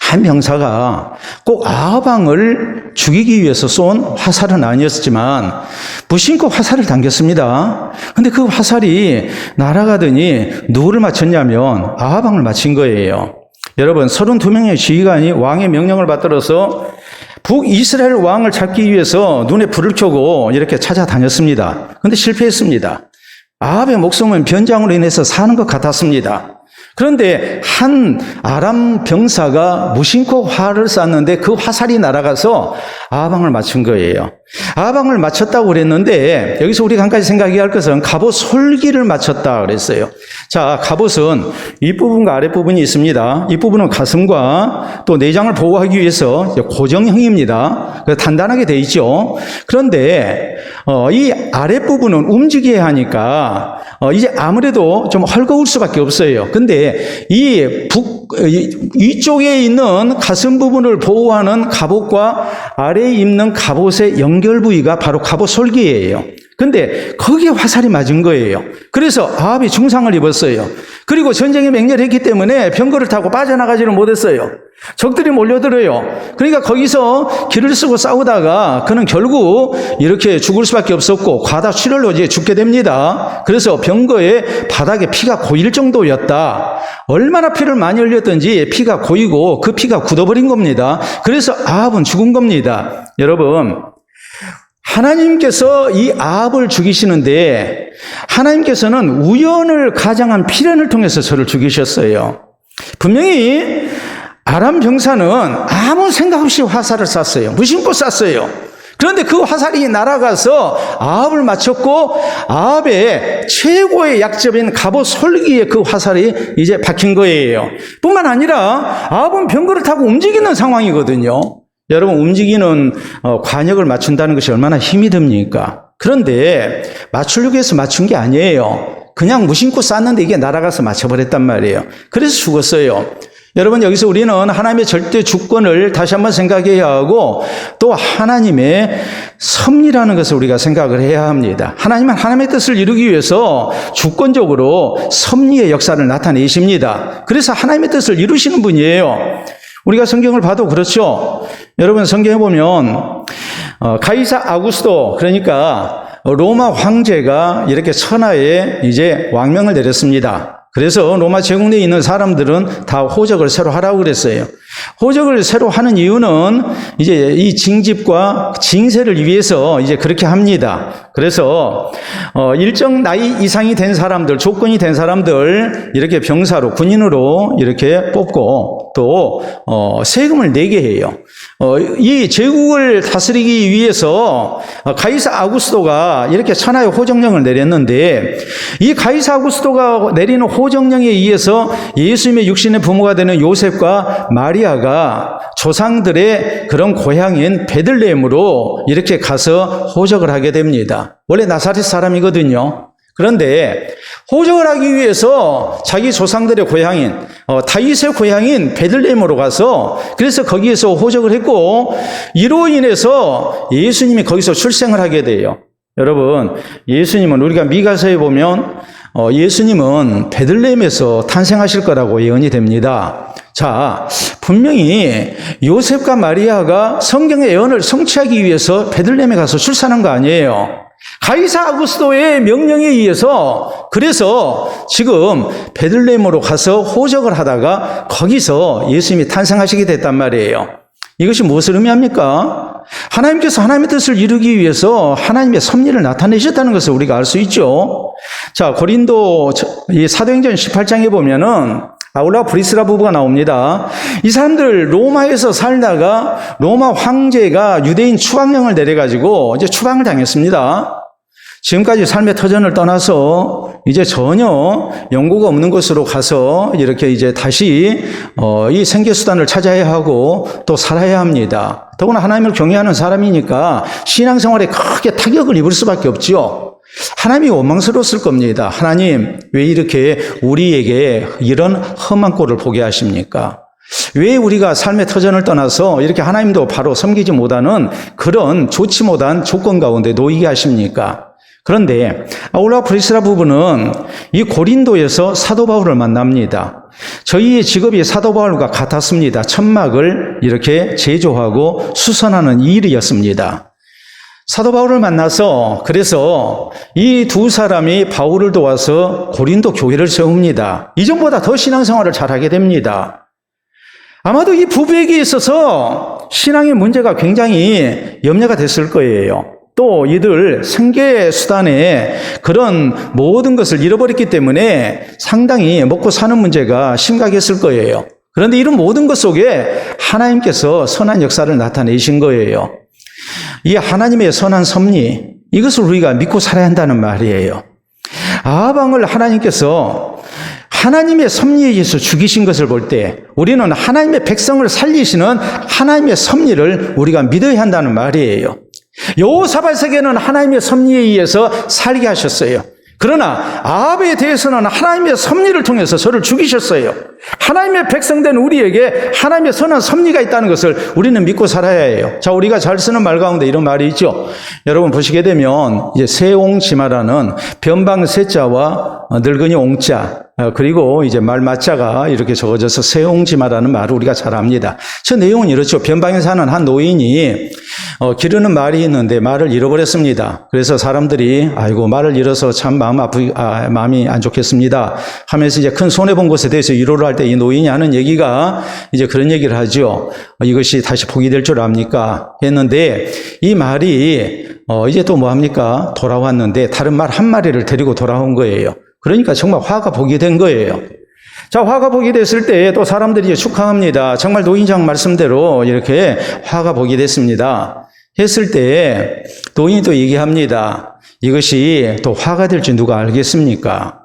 한 병사가 꼭 아합 왕을 죽이기 위해서 쏜 화살은 아니었지만 무심코 화살을 당겼습니다. 근데 그 화살이 날아가더니 누구를 맞췄냐면 아합 왕을 맞힌 거예요. 여러분, 32명의 지휘관이 왕의 명령을 받들어서 북이스라엘 왕을 잡기 위해서 눈에 불을 켜고 이렇게 찾아다녔습니다. 근데 실패했습니다. 아합의 목숨은 변장으로 인해서 사는 것 같았습니다. 그런데 한 아람 병사가 무심코 활을 쐈는데 그 화살이 날아가서 아합 왕을 맞춘 거예요. 아방을 마쳤다고 그랬는데 여기서 우리가 한 가지 생각해야 할 것은 갑옷 솔기를 마쳤다 그랬어요. 자, 갑옷은 윗부분과 아랫부분이 있습니다. 윗부분은 가슴과 또 내장을 보호하기 위해서 고정형입니다. 단단하게 돼 있죠. 그런데 이 아랫부분은 움직여야 하니까 이제 아무래도 좀 헐거울 수밖에 없어요. 근데 위쪽에 있는 가슴 부분을 보호하는 갑옷과 아래에 입는 갑옷의 연결 부위가 바로 갑옷 솔기예요. 근데 거기에 화살이 맞은 거예요. 그래서 아합이 중상을 입었어요. 그리고 전쟁에 맹렬했기 때문에 병거를 타고 빠져나가지를 못했어요. 적들이 몰려들어요. 그러니까 거기서 길을 쓰고 싸우다가 그는 결국 이렇게 죽을 수밖에 없었고 과다출혈로 이제 죽게 됩니다. 그래서 병거에 바닥에 피가 고일 정도였다. 얼마나 피를 많이 흘렸던지 피가 고이고 그 피가 굳어버린 겁니다. 그래서 아합은 죽은 겁니다. 여러분, 하나님께서 이 아합을 죽이시는데 하나님께서는 우연을 가장한 필연을 통해서 저를 죽이셨어요. 분명히 아람 병사는 아무 생각 없이 화살을 쐈어요. 무심코 쐈어요. 그런데 그 화살이 날아가서 아합을 맞췄고 아합의 최고의 약점인 갑옷 솔기에 그 화살이 이제 박힌 거예요. 뿐만 아니라 아합은 병거를 타고 움직이는 상황이거든요. 여러분, 움직이는 관역을 맞춘다는 것이 얼마나 힘이 듭니까? 그런데 맞추려고 해서 맞춘 게 아니에요. 그냥 무심코 쐈는데 이게 날아가서 맞춰버렸단 말이에요. 그래서 죽었어요. 여러분, 여기서 우리는 하나님의 절대 주권을 다시 한번 생각해야 하고 또 하나님의 섭리라는 것을 우리가 생각을 해야 합니다. 하나님은 하나님의 뜻을 이루기 위해서 주권적으로 섭리의 역사를 나타내십니다. 그래서 하나님의 뜻을 이루시는 분이에요. 우리가 성경을 봐도 그렇죠. 여러분, 성경에 보면 가이사 아구스도, 그러니까 로마 황제가 이렇게 천하에 이제 왕명을 내렸습니다. 그래서 로마 제국내에 있는 사람들은 다 호적을 새로 하라고 그랬어요. 호적을 새로 하는 이유는 이제 이 징집과 징세를 위해서 이제 그렇게 합니다. 그래서 일정 나이 이상이 된 사람들, 조건이 된 사람들 이렇게 병사로, 군인으로 이렇게 뽑고 또 세금을 내게 해요. 이 제국을 다스리기 위해서 가이사 아구스도가 이렇게 천하의 호정령을 내렸는데 이 가이사 아구스도가 내리는 호정령에 의해서 예수님의 육신의 부모가 되는 요셉과 마리아가 조상들의 그런 고향인 베들레헴으로 이렇게 가서 호적을 하게 됩니다. 원래 나사렛 사람이거든요. 그런데 호적을 하기 위해서 자기 조상들의 고향인 다윗의 고향인 베들레헴으로 가서 그래서 거기에서 호적을 했고 이로 인해서 예수님이 거기서 출생을 하게 돼요. 여러분, 예수님은 우리가 미가서에 보면 예수님은 베들레헴에서 탄생하실 거라고 예언이 됩니다. 자, 분명히 요셉과 마리아가 성경의 예언을 성취하기 위해서 베들레헴에 가서 출산한 거 아니에요. 가이사 아구스도의 명령에 의해서 그래서 지금 베들레헴으로 가서 호적을 하다가 거기서 예수님이 탄생하시게 됐단 말이에요. 이것이 무엇을 의미합니까? 하나님께서 하나님의 뜻을 이루기 위해서 하나님의 섭리를 나타내셨다는 것을 우리가 알 수 있죠. 자, 고린도 사도행전 18장에 보면은 아울라와 브리스라 부부가 나옵니다. 이 사람들 로마에서 살다가 로마 황제가 유대인 추방령을 내려가지고 이제 추방을 당했습니다. 지금까지 삶의 터전을 떠나서 이제 전혀 연고가 없는 곳으로 가서 이렇게 이제 다시 이 생계수단을 찾아야 하고 또 살아야 합니다. 더구나 하나님을 경외하는 사람이니까 신앙생활에 크게 타격을 입을 수밖에 없지요. 하나님이 원망스러웠을 겁니다. 하나님, 왜 이렇게 우리에게 이런 험한 꼴을 보게 하십니까? 왜 우리가 삶의 터전을 떠나서 이렇게 하나님도 바로 섬기지 못하는 그런 좋지 못한 조건 가운데 놓이게 하십니까? 그런데 아울라와 프리스라 부부는 이 고린도에서 사도 바울을 만납니다. 저희의 직업이 사도 바울과 같았습니다. 천막을 이렇게 제조하고 수선하는 일이었습니다. 사도 바울을 만나서 그래서 이 두 사람이 바울을 도와서 고린도 교회를 세웁니다. 이전보다 더 신앙생활을 잘하게 됩니다. 아마도 이 부부에게 있어서 신앙의 문제가 굉장히 염려가 됐을 거예요. 또 이들 생계수단에 그런 모든 것을 잃어버렸기 때문에 상당히 먹고 사는 문제가 심각했을 거예요. 그런데 이런 모든 것 속에 하나님께서 선한 역사를 나타내신 거예요. 이 하나님의 선한 섭리, 이것을 우리가 믿고 살아야 한다는 말이에요. 아합 왕을 하나님께서 하나님의 섭리에 의해서 죽이신 것을 볼 때 우리는 하나님의 백성을 살리시는 하나님의 섭리를 우리가 믿어야 한다는 말이에요. 여호사밧에게는 하나님의 섭리에 의해서 살게 하셨어요. 그러나 아합에 대해서는 하나님의 섭리를 통해서 저를 죽이셨어요. 하나님의 백성된 우리에게 하나님의 선한 섭리가 있다는 것을 우리는 믿고 살아야 해요. 자, 우리가 잘 쓰는 말 가운데 이런 말이 있죠. 여러분 보시게 되면 이제 세옹지마라는 변방 세자와 늙은이 옹자, 그리고 이제 말 맞자가 이렇게 적어져서 세옹지마라는 말을 우리가 잘 압니다. 저 내용은 이렇죠. 변방에 사는 한 노인이 기르는 말이 있는데 말을 잃어버렸습니다. 그래서 사람들이 아이고 말을 잃어서 참 마음이 안 좋겠습니다 하면서 이제 큰 손해 본 것에 대해서 위로를 할 때 이 노인이 하는 얘기가 이제 그런 얘기를 하죠. 이것이 다시 복이 될 줄 압니까? 했는데 이 말이 이제 또 뭐 합니까? 돌아왔는데 다른 말 한 마리를 데리고 돌아온 거예요. 그러니까 정말 화가 복이 된 거예요. 자, 화가 복이 됐을 때 또 사람들이 축하합니다. 정말 노인장 말씀대로 이렇게 화가 복이 됐습니다. 했을 때 노인이 또 얘기합니다. 이것이 또 화가 될지 누가 알겠습니까?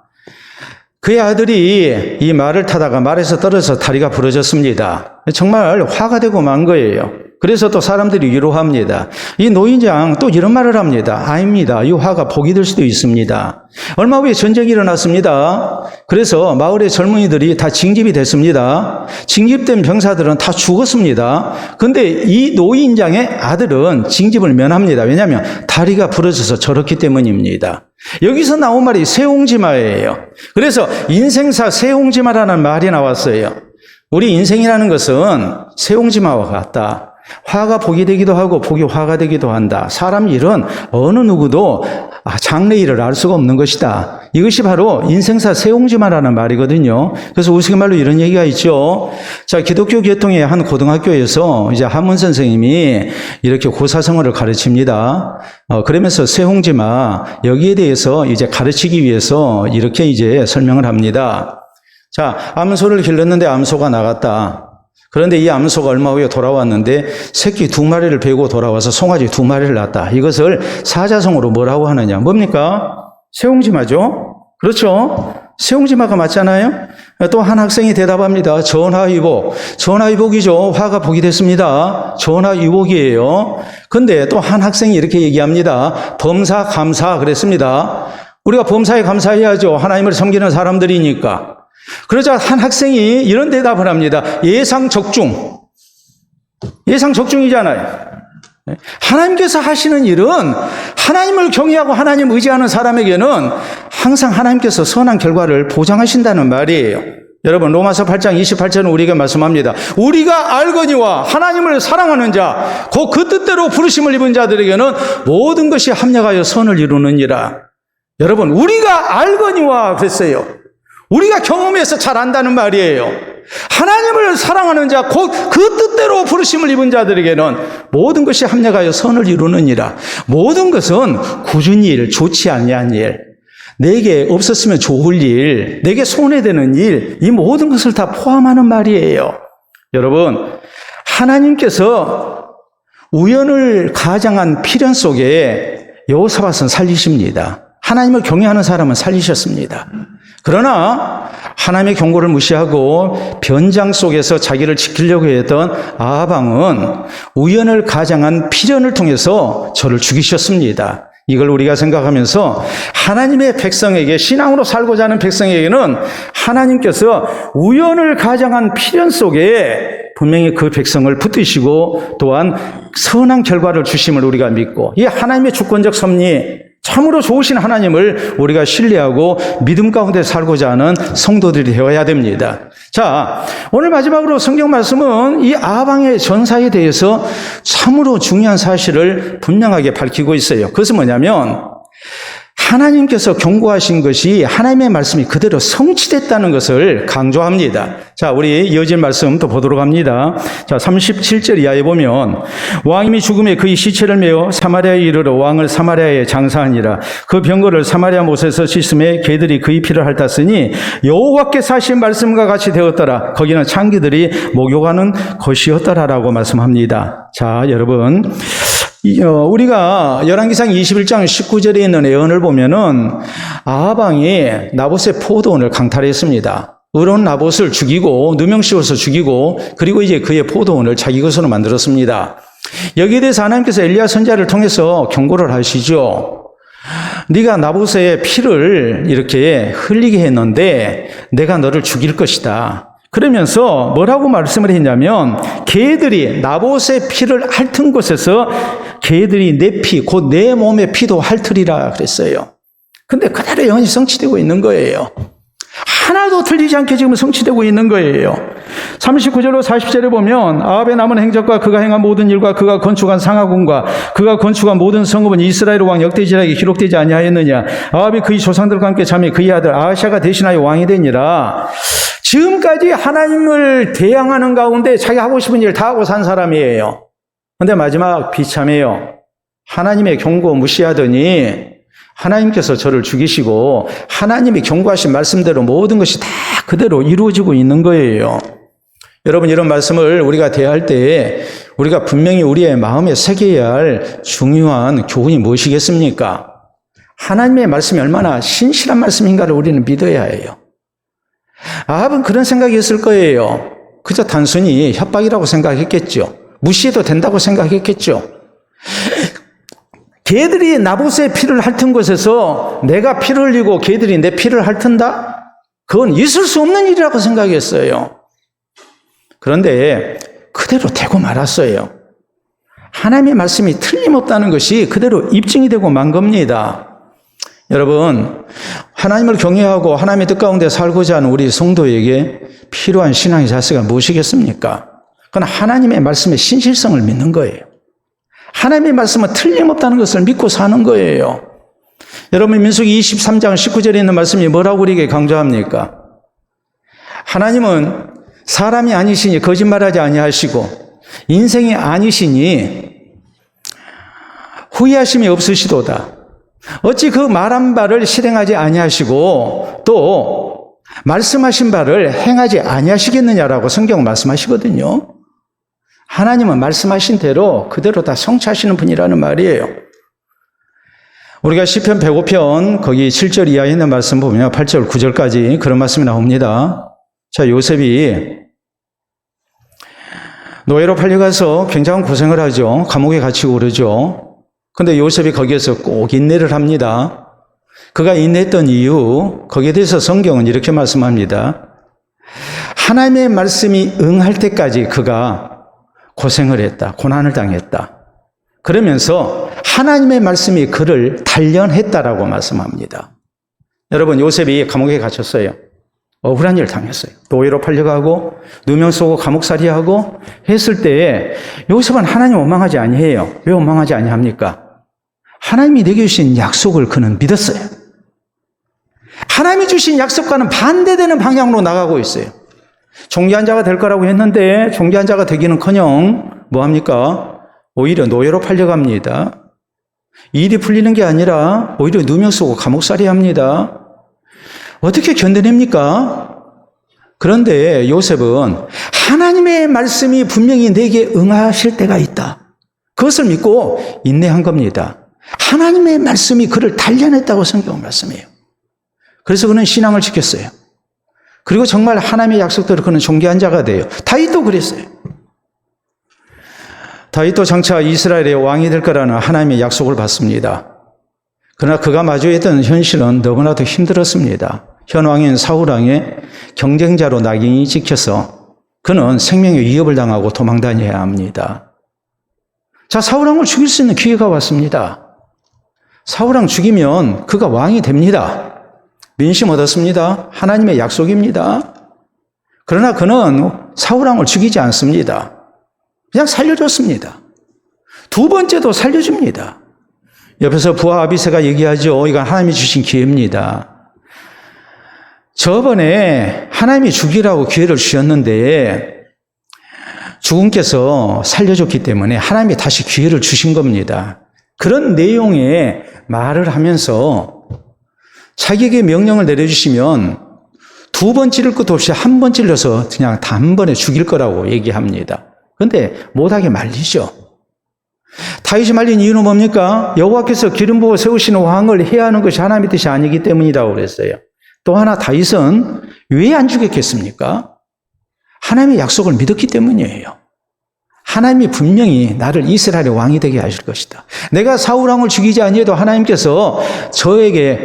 그의 아들이 이 말을 타다가 말에서 떨어져서 다리가 부러졌습니다. 정말 화가 되고 만 거예요. 그래서 또 사람들이 위로합니다. 이 노인장 또 이런 말을 합니다. 아닙니다. 이 화가 복이 될 수도 있습니다. 얼마 후에 전쟁이 일어났습니다. 그래서 마을의 젊은이들이 다 징집이 됐습니다. 징집된 병사들은 다 죽었습니다. 근데 이 노인장의 아들은 징집을 면합니다. 왜냐하면 다리가 부러져서 저렇기 때문입니다. 여기서 나온 말이 세옹지마예요. 그래서 인생사 세옹지마라는 말이 나왔어요. 우리 인생이라는 것은 세옹지마와 같다. 화가 복이 되기도 하고 복이 화가 되기도 한다. 사람 일은 어느 누구도 장래일을 알 수가 없는 것이다. 이것이 바로 인생사 세옹지마라는 말이거든요. 그래서 우스갯말로 이런 얘기가 있죠. 자, 기독교 계통의 한 고등학교에서 이제 한문 선생님이 이렇게 고사성어를 가르칩니다. 그러면서 세옹지마 여기에 대해서 이제 가르치기 위해서 이렇게 이제 설명을 합니다. 자, 암소를 길렀는데 암소가 나갔다. 그런데 이 암소가 얼마 후에 돌아왔는데 새끼 2마리를 베고 돌아와서 송아지 2마리를 낳았다. 이것을 사자성어로 뭐라고 하느냐? 뭡니까? 세옹지마죠? 그렇죠? 세옹지마가 맞잖아요? 또 한 학생이 대답합니다. 전화위복. 전화위복이죠. 화가 복이 됐습니다. 전화위복이에요. 근데 또 한 학생이 이렇게 얘기합니다. 범사감사 그랬습니다. 우리가 범사에 감사해야죠. 하나님을 섬기는 사람들이니까. 그러자 한 학생이 이런 대답을 합니다. 예상적중. 예상적중이잖아요. 하나님께서 하시는 일은 하나님을 경외하고 하나님 의지하는 사람에게는 항상 하나님께서 선한 결과를 보장하신다는 말이에요. 여러분 로마서 8장 28절은 우리에게 말씀합니다. 우리가 알거니와 하나님을 사랑하는 자, 곧 그 뜻대로 부르심을 입은 자들에게는 모든 것이 합력하여 선을 이루느니라. 여러분 우리가 알거니와 그랬어요. 우리가 경험해서 잘 안다는 말이에요. 하나님을 사랑하는 자, 곧 그 뜻대로 부르심을 입은 자들에게는 모든 것이 합력하여 선을 이루느니라. 모든 것은 굳은 일, 좋지 아니한 일, 내게 없었으면 좋을 일, 내게 손해되는 일, 이 모든 것을 다 포함하는 말이에요. 여러분, 하나님께서 우연을 가장한 필연 속에 여호사밧은 살리십니다. 하나님을 경외하는 사람은 살리셨습니다. 그러나 하나님의 경고를 무시하고 변장 속에서 자기를 지키려고 했던 아합 왕은 우연을 가장한 필연을 통해서 저를 죽이셨습니다. 이걸 우리가 생각하면서 하나님의 백성에게, 신앙으로 살고자 하는 백성에게는 하나님께서 우연을 가장한 필연 속에 분명히 그 백성을 붙드시고 또한 선한 결과를 주심을 우리가 믿고, 이 하나님의 주권적 섭리, 참으로 좋으신 하나님을 우리가 신뢰하고 믿음 가운데 살고자 하는 성도들이 되어야 됩니다. 자, 오늘 마지막으로 성경 말씀은 이 아합 왕의 전사에 대해서 참으로 중요한 사실을 분명하게 밝히고 있어요. 그것은 뭐냐면 하나님께서 경고하신 것이 하나님의 말씀이 그대로 성취됐다는 것을 강조합니다. 자, 우리 이어진 말씀 또 보도록 합니다. 자, 37절 이하에 보면 왕이 죽음에 그의 시체를 메어 사마리아에 이르러 왕을 사마리아에 장사하니라. 그 병거를 사마리아 못에서 씻음에 개들이 그의 피를 핥았으니 여호와께서 하신 말씀과 같이 되었더라. 거기는 창기들이 목욕하는 것이었더라라고 말씀합니다. 자, 여러분, 우리가 열왕기상 21장 19절에 있는 예언을 보면은 아하방이 나봇의 포도원을 강탈했습니다. 의로운 나봇을 죽이고 누명씌워서 죽이고 그리고 이제 그의 포도원을 자기 것으로 만들었습니다. 여기에 대해서 하나님께서 엘리야 선지자를 통해서 경고를 하시죠. 네가 나봇의 피를 이렇게 흘리게 했는데 내가 너를 죽일 것이다. 그러면서 뭐라고 말씀을 했냐면 개들이 나봇의 피를 핥은 곳에서 개들이 내 피, 곧 내 몸의 피도 핥으리라 그랬어요. 근데 그대로 영원히 성취되고 있는 거예요. 하나도 틀리지 않게 지금 성취되고 있는 거예요. 39절로 40절에 보면 아합의 남은 행적과 그가 행한 모든 일과 그가 건축한 상하궁과 그가 건축한 모든 성읍은 이스라엘 왕 역대지략에 기록되지 아니하였느냐. 아합이 그의 조상들과 함께 잠이 그의 아들 아하샤가 대신하여 왕이 되니라. 지금까지 하나님을 대항하는 가운데 자기 하고 싶은 일 다 하고 산 사람이에요. 그런데 마지막 비참해요. 하나님의 경고 무시하더니 하나님께서 저를 죽이시고 하나님이 경고하신 말씀대로 모든 것이 다 그대로 이루어지고 있는 거예요. 여러분, 이런 말씀을 우리가 대할 때 우리가 분명히 우리의 마음에 새겨야 할 중요한 교훈이 무엇이겠습니까? 하나님의 말씀이 얼마나 신실한 말씀인가를 우리는 믿어야 해요. 아합은 그런 생각이 있을 거예요. 그저 단순히 협박이라고 생각했겠죠. 무시해도 된다고 생각했겠죠. 개들이 나봇의 피를 핥은 곳에서 내가 피를 흘리고 개들이 내 피를 핥은다? 그건 있을 수 없는 일이라고 생각했어요. 그런데 그대로 되고 말았어요. 하나님의 말씀이 틀림없다는 것이 그대로 입증이 되고 만 겁니다. 여러분, 하나님을 경외하고 하나님의 뜻 가운데 살고자 하는 우리 성도에게 필요한 신앙의 자세가 무엇이겠습니까? 그건 하나님의 말씀의 신실성을 믿는 거예요. 하나님의 말씀은 틀림없다는 것을 믿고 사는 거예요. 여러분, 민수기 23장 19절에 있는 말씀이 뭐라고 우리에게 강조합니까? 하나님은 사람이 아니시니 거짓말하지 아니하시고 인생이 아니시니 후회하심이 없으시도다. 어찌 그 말한 바를 실행하지 아니하시고 또 말씀하신 바를 행하지 아니하시겠느냐라고 성경은 말씀하시거든요. 하나님은 말씀하신 대로 그대로 다 성취하시는 분이라는 말이에요. 우리가 시편 105편 거기 7절 이하에 있는 말씀 보면 8절 9절까지 그런 말씀이 나옵니다. 자, 요셉이 노예로 팔려가서 굉장한 고생을 하죠. 감옥에 갇히고 그러죠. 근데 요셉이 거기에서 꼭 인내를 합니다. 그가 인내했던 이유, 거기에 대해서 성경은 이렇게 말씀합니다. 하나님의 말씀이 응할 때까지 그가 고생을 했다. 고난을 당했다. 그러면서 하나님의 말씀이 그를 단련했다라고 말씀합니다. 여러분, 요셉이 감옥에 갇혔어요. 억울한 일을 당했어요. 노예로 팔려가고 누명 쏘고 감옥살이하고 했을 때 요셉은 하나님 원망하지 아니해요. 왜 원망하지 아니합니까? 하나님이 내게 주신 약속을 그는 믿었어요. 하나님이 주신 약속과는 반대되는 방향으로 나가고 있어요. 종교한 자가 될 거라고 했는데 종교한 자가 되기는커녕 뭐합니까? 오히려 노예로 팔려갑니다. 일이 풀리는 게 아니라 오히려 누명 쏘고 감옥살이 합니다. 어떻게 견뎌냅니까? 그런데 요셉은 하나님의 말씀이 분명히 내게 응하실 때가 있다. 그것을 믿고 인내한 겁니다. 하나님의 말씀이 그를 단련했다고 성경은 말씀해요. 그래서 그는 신앙을 지켰어요. 그리고 정말 하나님의 약속대로 그는 존귀한 자가 돼요. 다윗도 그랬어요. 다윗도 장차 이스라엘의 왕이 될 거라는 하나님의 약속을 받습니다. 그러나 그가 마주했던 현실은 너무나도 힘들었습니다. 현 왕인 사울 왕의 경쟁자로 낙인이 찍혀서 그는 생명의 위협을 당하고 도망 다녀야 합니다. 자, 사울 왕을 죽일 수 있는 기회가 왔습니다. 사울 왕 죽이면 그가 왕이 됩니다. 민심 얻었습니다. 하나님의 약속입니다. 그러나 그는 사울 왕을 죽이지 않습니다. 그냥 살려줬습니다. 두 번째도 살려줍니다. 옆에서 부하 아비새가 얘기하죠. 이건 하나님이 주신 기회입니다. 저번에 하나님이 죽이라고 기회를 주셨는데 주군께서 살려줬기 때문에 하나님이 다시 기회를 주신 겁니다. 그런 내용의 말을 하면서 자기에게 명령을 내려주시면 두 번 찌를 것도 없이 한 번 찔러서 그냥 단번에 죽일 거라고 얘기합니다. 그런데 못하게 말리죠. 다윗이 말린 이유는 뭡니까? 여호와께서 기름 부어 세우시는 왕을 해야 하는 것이 하나님의 뜻이 아니기 때문이라고 그랬어요. 또 하나 다윗은 왜 안 죽였겠습니까? 하나님의 약속을 믿었기 때문이에요. 하나님이 분명히 나를 이스라엘의 왕이 되게 하실 것이다. 내가 사울 왕을 죽이지 아니해도 하나님께서 저에게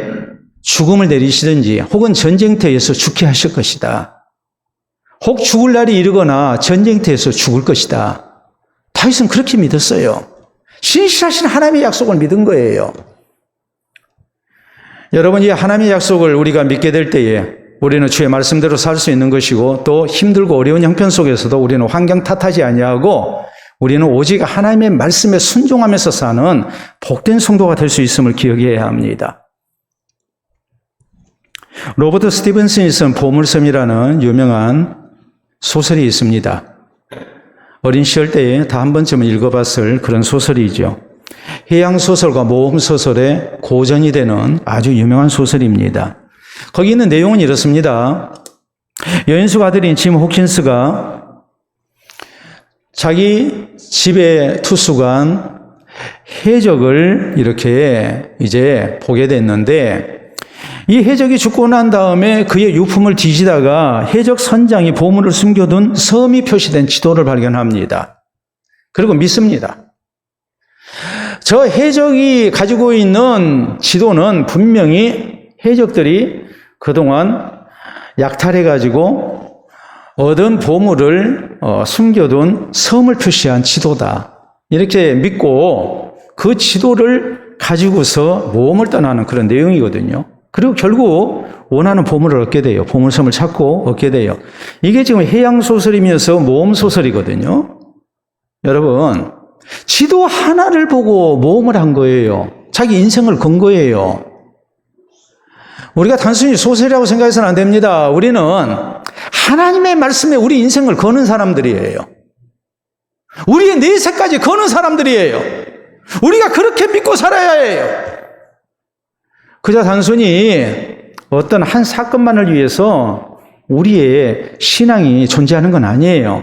죽음을 내리시든지 혹은 전쟁터에서 죽게 하실 것이다. 혹 죽을 날이 이르거나 전쟁터에서 죽을 것이다. 다윗은 그렇게 믿었어요. 신실하신 하나님의 약속을 믿은 거예요. 여러분, 이 하나님의 약속을 우리가 믿게 될 때에 우리는 주의 말씀대로 살 수 있는 것이고 또 힘들고 어려운 형편 속에서도 우리는 환경 탓하지 아니하고 우리는 오직 하나님의 말씀에 순종하면서 사는 복된 성도가 될 수 있음을 기억해야 합니다. 로버트 스티븐슨이 쓴 보물섬이라는 유명한 소설이 있습니다. 어린 시절 때에 다 한 번쯤은 읽어봤을 그런 소설이죠. 해양소설과 모험소설의 고전이 되는 아주 유명한 소설입니다. 거기 있는 내용은 이렇습니다. 여인숙 아들인 짐 호킨스가 자기 집에 투숙한 해적을 이렇게 이제 보게 됐는데 이 해적이 죽고 난 다음에 그의 유품을 뒤지다가 해적 선장이 보물을 숨겨둔 섬이 표시된 지도를 발견합니다. 그리고 믿습니다. 저 해적이 가지고 있는 지도는 분명히 해적들이 그동안 약탈해가지고 얻은 보물을 숨겨둔 섬을 표시한 지도다. 이렇게 믿고 그 지도를 가지고서 모험을 떠나는 그런 내용이거든요. 그리고 결국 원하는 보물을 얻게 돼요. 보물섬을 찾고 얻게 돼요. 이게 지금 해양소설이면서 모험소설이거든요. 여러분, 지도 하나를 보고 모험을 한 거예요. 자기 인생을 건 거예요. 우리가 단순히 소설이라고 생각해서는 안 됩니다. 우리는 하나님의 말씀에 우리 인생을 거는 사람들이에요. 우리의 내세까지 거는 사람들이에요. 우리가 그렇게 믿고 살아야 해요. 그저 단순히 어떤 한 사건만을 위해서 우리의 신앙이 존재하는 건 아니에요.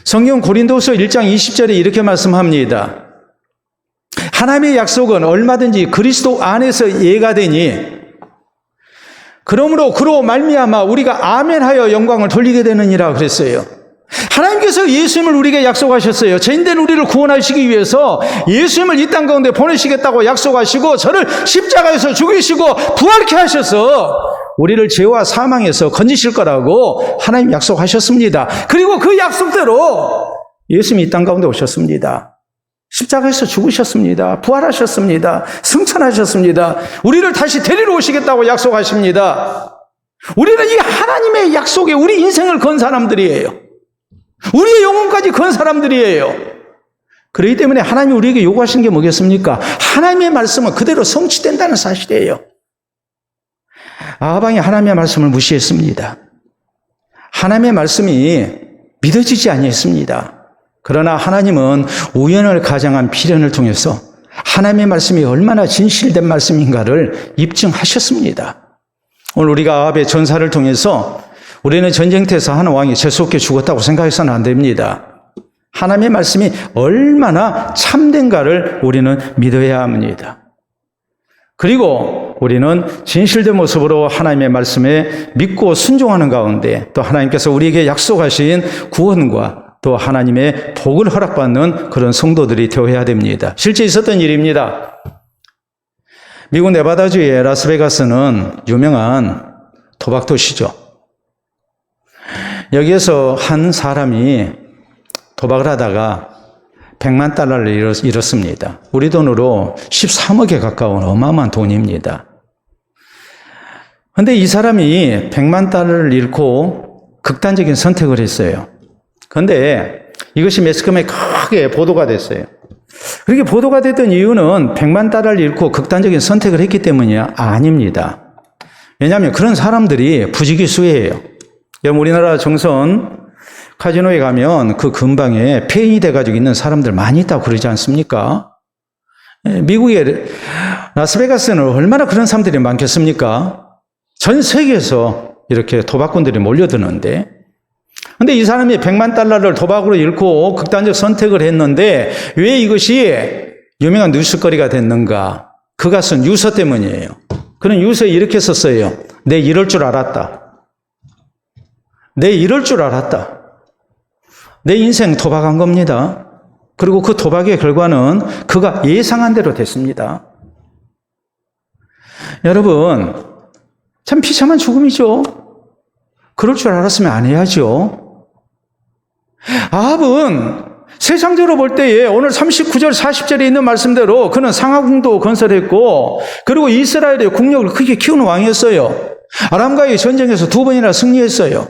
성경 고린도서 1장 20절에 이렇게 말씀합니다. 하나님의 약속은 얼마든지 그리스도 안에서 예가 되니 그러므로 그로 말미암아 우리가 아멘하여 영광을 돌리게 되느니라 그랬어요. 하나님께서 예수님을 우리에게 약속하셨어요. 죄인된 우리를 구원하시기 위해서 예수님을 이 땅 가운데 보내시겠다고 약속하시고 저를 십자가에서 죽이시고 부활케 하셔서 우리를 죄와 사망에서 건지실 거라고 하나님 약속하셨습니다. 그리고 그 약속대로 예수님이 이 땅 가운데 오셨습니다. 십자가에서 죽으셨습니다. 부활하셨습니다. 승천하셨습니다. 우리를 다시 데리러 오시겠다고 약속하십니다. 우리는 이 하나님의 약속에 우리 인생을 건 사람들이에요. 우리의 영혼까지 건 사람들이에요. 그렇기 때문에 하나님이 우리에게 요구하시는 게 뭐겠습니까? 하나님의 말씀은 그대로 성취된다는 사실이에요. 아하방이 하나님의 말씀을 무시했습니다. 하나님의 말씀이 믿어지지 아니했습니다. 그러나 하나님은 우연을 가장한 비련을 통해서 하나님의 말씀이 얼마나 진실된 말씀인가를 입증하셨습니다. 오늘 우리가 아합의 전사를 통해서 우리는 전쟁터에서 한 왕이 재수없게 죽었다고 생각해서는 안 됩니다. 하나님의 말씀이 얼마나 참된가를 우리는 믿어야 합니다. 그리고 우리는 진실된 모습으로 하나님의 말씀에 믿고 순종하는 가운데 또 하나님께서 우리에게 약속하신 구원과 또 하나님의 복을 허락받는 그런 성도들이 되어야 됩니다. 실제 있었던 일입니다. 미국 네바다주의 라스베가스는 유명한 도박 도시죠. 여기에서 한 사람이 도박을 하다가 100만 달러를 잃었습니다. 우리 돈으로 13억에 가까운 어마어마한 돈입니다. 그런데 이 사람이 100만 달러를 잃고 극단적인 선택을 했어요. 그런데 이것이 매스컴에 크게 보도가 됐어요. 그렇게 보도가 됐던 이유는 100만 달러를 잃고 극단적인 선택을 했기 때문이야? 아닙니다. 왜냐하면 그런 사람들이 부지기수예요. 우리나라 정선 카지노에 가면 그 근방에 폐인이 돼가지고 있는 사람들 많이 있다고 그러지 않습니까? 미국의 라스베가스는 얼마나 그런 사람들이 많겠습니까? 전 세계에서 이렇게 도박꾼들이 몰려드는데 근데 이 사람이 100만 달러를 도박으로 잃고 극단적 선택을 했는데 왜 이것이 유명한 뉴스거리가 됐는가? 그가 쓴 유서 때문이에요. 그는 유서에 이렇게 썼어요. 내 이럴 줄 알았다. 내 이럴 줄 알았다. 내 인생 도박한 겁니다. 그리고 그 도박의 결과는 그가 예상한 대로 됐습니다. 여러분, 참 비참한 죽음이죠. 그럴 줄 알았으면 안 해야죠. 아합은 세상적으로 볼 때에 오늘 39절 40절에 있는 말씀대로 그는 상하궁도 건설했고 그리고 이스라엘의 국력을 크게 키우는 왕이었어요. 아람과의 전쟁에서 2번이나 승리했어요.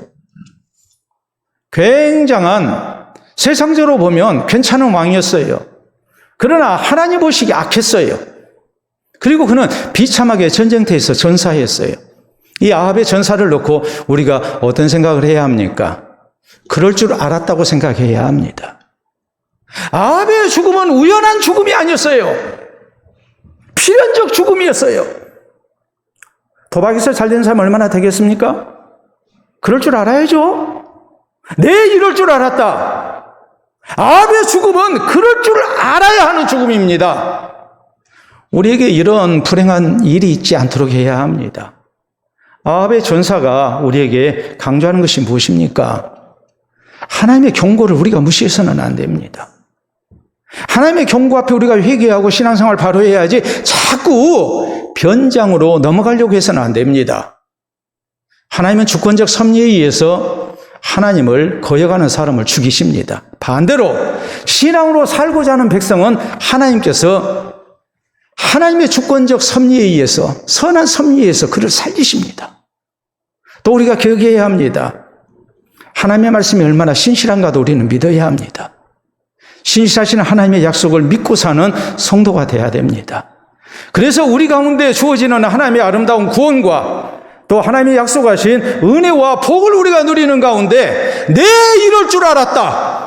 굉장한, 세상적으로 보면 괜찮은 왕이었어요. 그러나 하나님 보시기에 악했어요. 그리고 그는 비참하게 전쟁터에서 전사했어요. 이 아합의 전사를 놓고 우리가 어떤 생각을 해야 합니까? 그럴 줄 알았다고 생각해야 합니다. 아합의 죽음은 우연한 죽음이 아니었어요. 필연적 죽음이었어요. 도박에서 잘된 사람 얼마나 되겠습니까? 그럴 줄 알아야죠. 내 이럴 줄 알았다. 아합의 죽음은 그럴 줄 알아야 하는 죽음입니다. 우리에게 이런 불행한 일이 있지 않도록 해야 합니다. 아합의 전사가 우리에게 강조하는 것이 무엇입니까? 하나님의 경고를 우리가 무시해서는 안 됩니다. 하나님의 경고 앞에 우리가 회개하고 신앙생활 바로 해야지 자꾸 변장으로 넘어가려고 해서는 안 됩니다. 하나님은 주권적 섭리에 의해서 하나님을 거역하는 사람을 죽이십니다. 반대로 신앙으로 살고자 하는 백성은 하나님께서 하나님의 주권적 섭리에 의해서, 선한 섭리에 의해서 그를 살리십니다. 또 우리가 기억해야 합니다. 하나님의 말씀이 얼마나 신실한가도 우리는 믿어야 합니다. 신실하신 하나님의 약속을 믿고 사는 성도가 되어야 됩니다. 그래서 우리 가운데 주어지는 하나님의 아름다운 구원과 또 하나님이 약속하신 은혜와 복을 우리가 누리는 가운데 내 이럴 줄 알았다.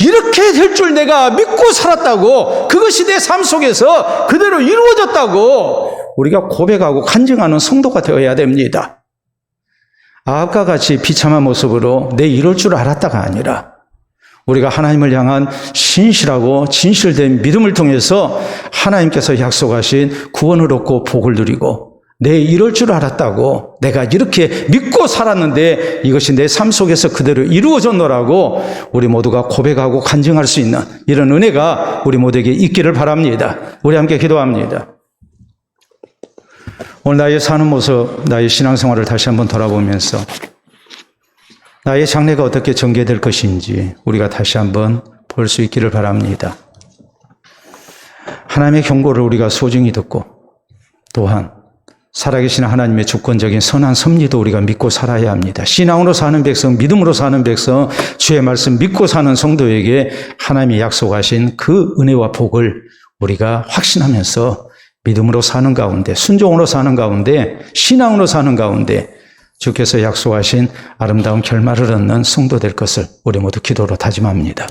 이렇게 될 줄 내가 믿고 살았다고, 그것이 내 삶 속에서 그대로 이루어졌다고 우리가 고백하고 간증하는 성도가 되어야 됩니다. 아합과 같이 비참한 모습으로 내 이럴 줄 알았다가 아니라 우리가 하나님을 향한 신실하고 진실된 믿음을 통해서 하나님께서 약속하신 구원을 얻고 복을 누리고 내 이럴 줄 알았다고, 내가 이렇게 믿고 살았는데 이것이 내 삶 속에서 그대로 이루어졌노라고 우리 모두가 고백하고 간증할 수 있는 이런 은혜가 우리 모두에게 있기를 바랍니다. 우리 함께 기도합니다. 오늘 나의 사는 모습, 나의 신앙생활을 다시 한번 돌아보면서 나의 장래가 어떻게 전개될 것인지 우리가 다시 한번 볼 수 있기를 바랍니다. 하나님의 경고를 우리가 소중히 듣고 또한 살아계신 하나님의 주권적인 선한 섭리도 우리가 믿고 살아야 합니다. 신앙으로 사는 백성, 믿음으로 사는 백성, 주의 말씀 믿고 사는 성도에게 하나님이 약속하신 그 은혜와 복을 우리가 확신하면서 믿음으로 사는 가운데, 순종으로 사는 가운데, 신앙으로 사는 가운데 주께서 약속하신 아름다운 결말을 얻는 성도 될 것을 우리 모두 기도로 다짐합니다.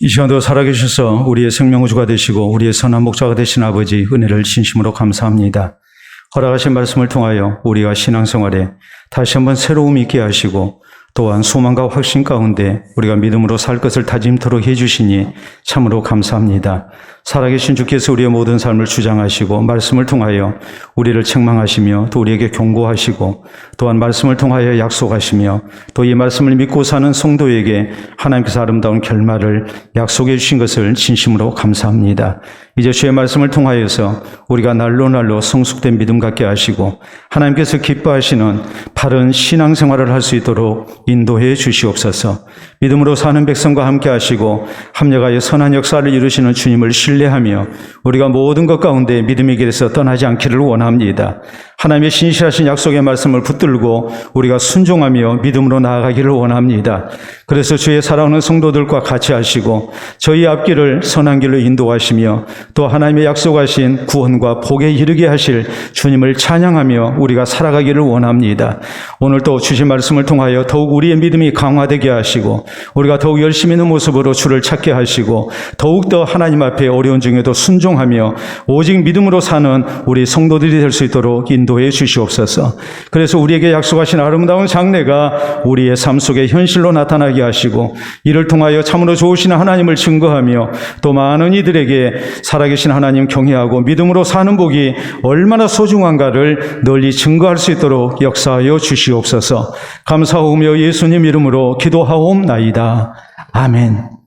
이 시간도 살아계셔서 우리의 생명구주가 되시고 우리의 선한 목자가 되신 아버지 은혜를 진심으로 감사합니다. 허락하신 말씀을 통하여 우리가 신앙생활에 다시 한번 새로움이 있게 하시고 또한 소망과 확신 가운데 우리가 믿음으로 살 것을 다짐토록 해주시니 참으로 감사합니다. 살아계신 주께서 우리의 모든 삶을 주장하시고 말씀을 통하여 우리를 책망하시며 또 우리에게 경고하시고 또한 말씀을 통하여 약속하시며 또 이 말씀을 믿고 사는 성도에게 하나님께서 아름다운 결말을 약속해 주신 것을 진심으로 감사합니다. 이제 주의 말씀을 통하여서 우리가 날로 날로 성숙된 믿음 갖게 하시고 하나님께서 기뻐하시는 바른 신앙생활을 할 수 있도록 인도해 주시옵소서. 믿음으로 사는 백성과 함께 하시고 합력하여 선한 역사를 이루시는 주님을 신뢰하며 우리가 모든 것 가운데 믿음의 길에서 떠나지 않기를 원합니다. 하나님의 신실하신 약속의 말씀을 붙들고 우리가 순종하며 믿음으로 나아가기를 원합니다. 그래서 주의 사랑하는 성도들과 같이 하시고 저희 앞길을 선한 길로 인도하시며 또 하나님의 약속하신 구원과 복에 이르게 하실 주님을 찬양하며 우리가 살아가기를 원합니다. 오늘 또 주신 말씀을 통하여 더욱 우리의 믿음이 강화되게 하시고 우리가 더욱 열심히 있는 모습으로 주를 찾게 하시고 더욱더 하나님 앞에 어려운 중에도 순종하며 오직 믿음으로 사는 우리 성도들이 될 수 있도록 인도해 주시옵소서. 그래서 우리에게 약속하신 아름다운 장래가 우리의 삶 속에 현실로 나타나게 하시고 이를 통하여 참으로 좋으신 하나님을 증거하며 또 많은 이들에게 살아계신 하나님 경외하고 믿음으로 사는 복이 얼마나 소중한가를 널리 증거할 수 있도록 역사하여 주시옵소서. 감사하오며 예수님 이름으로 기도하옵나이다. 아멘.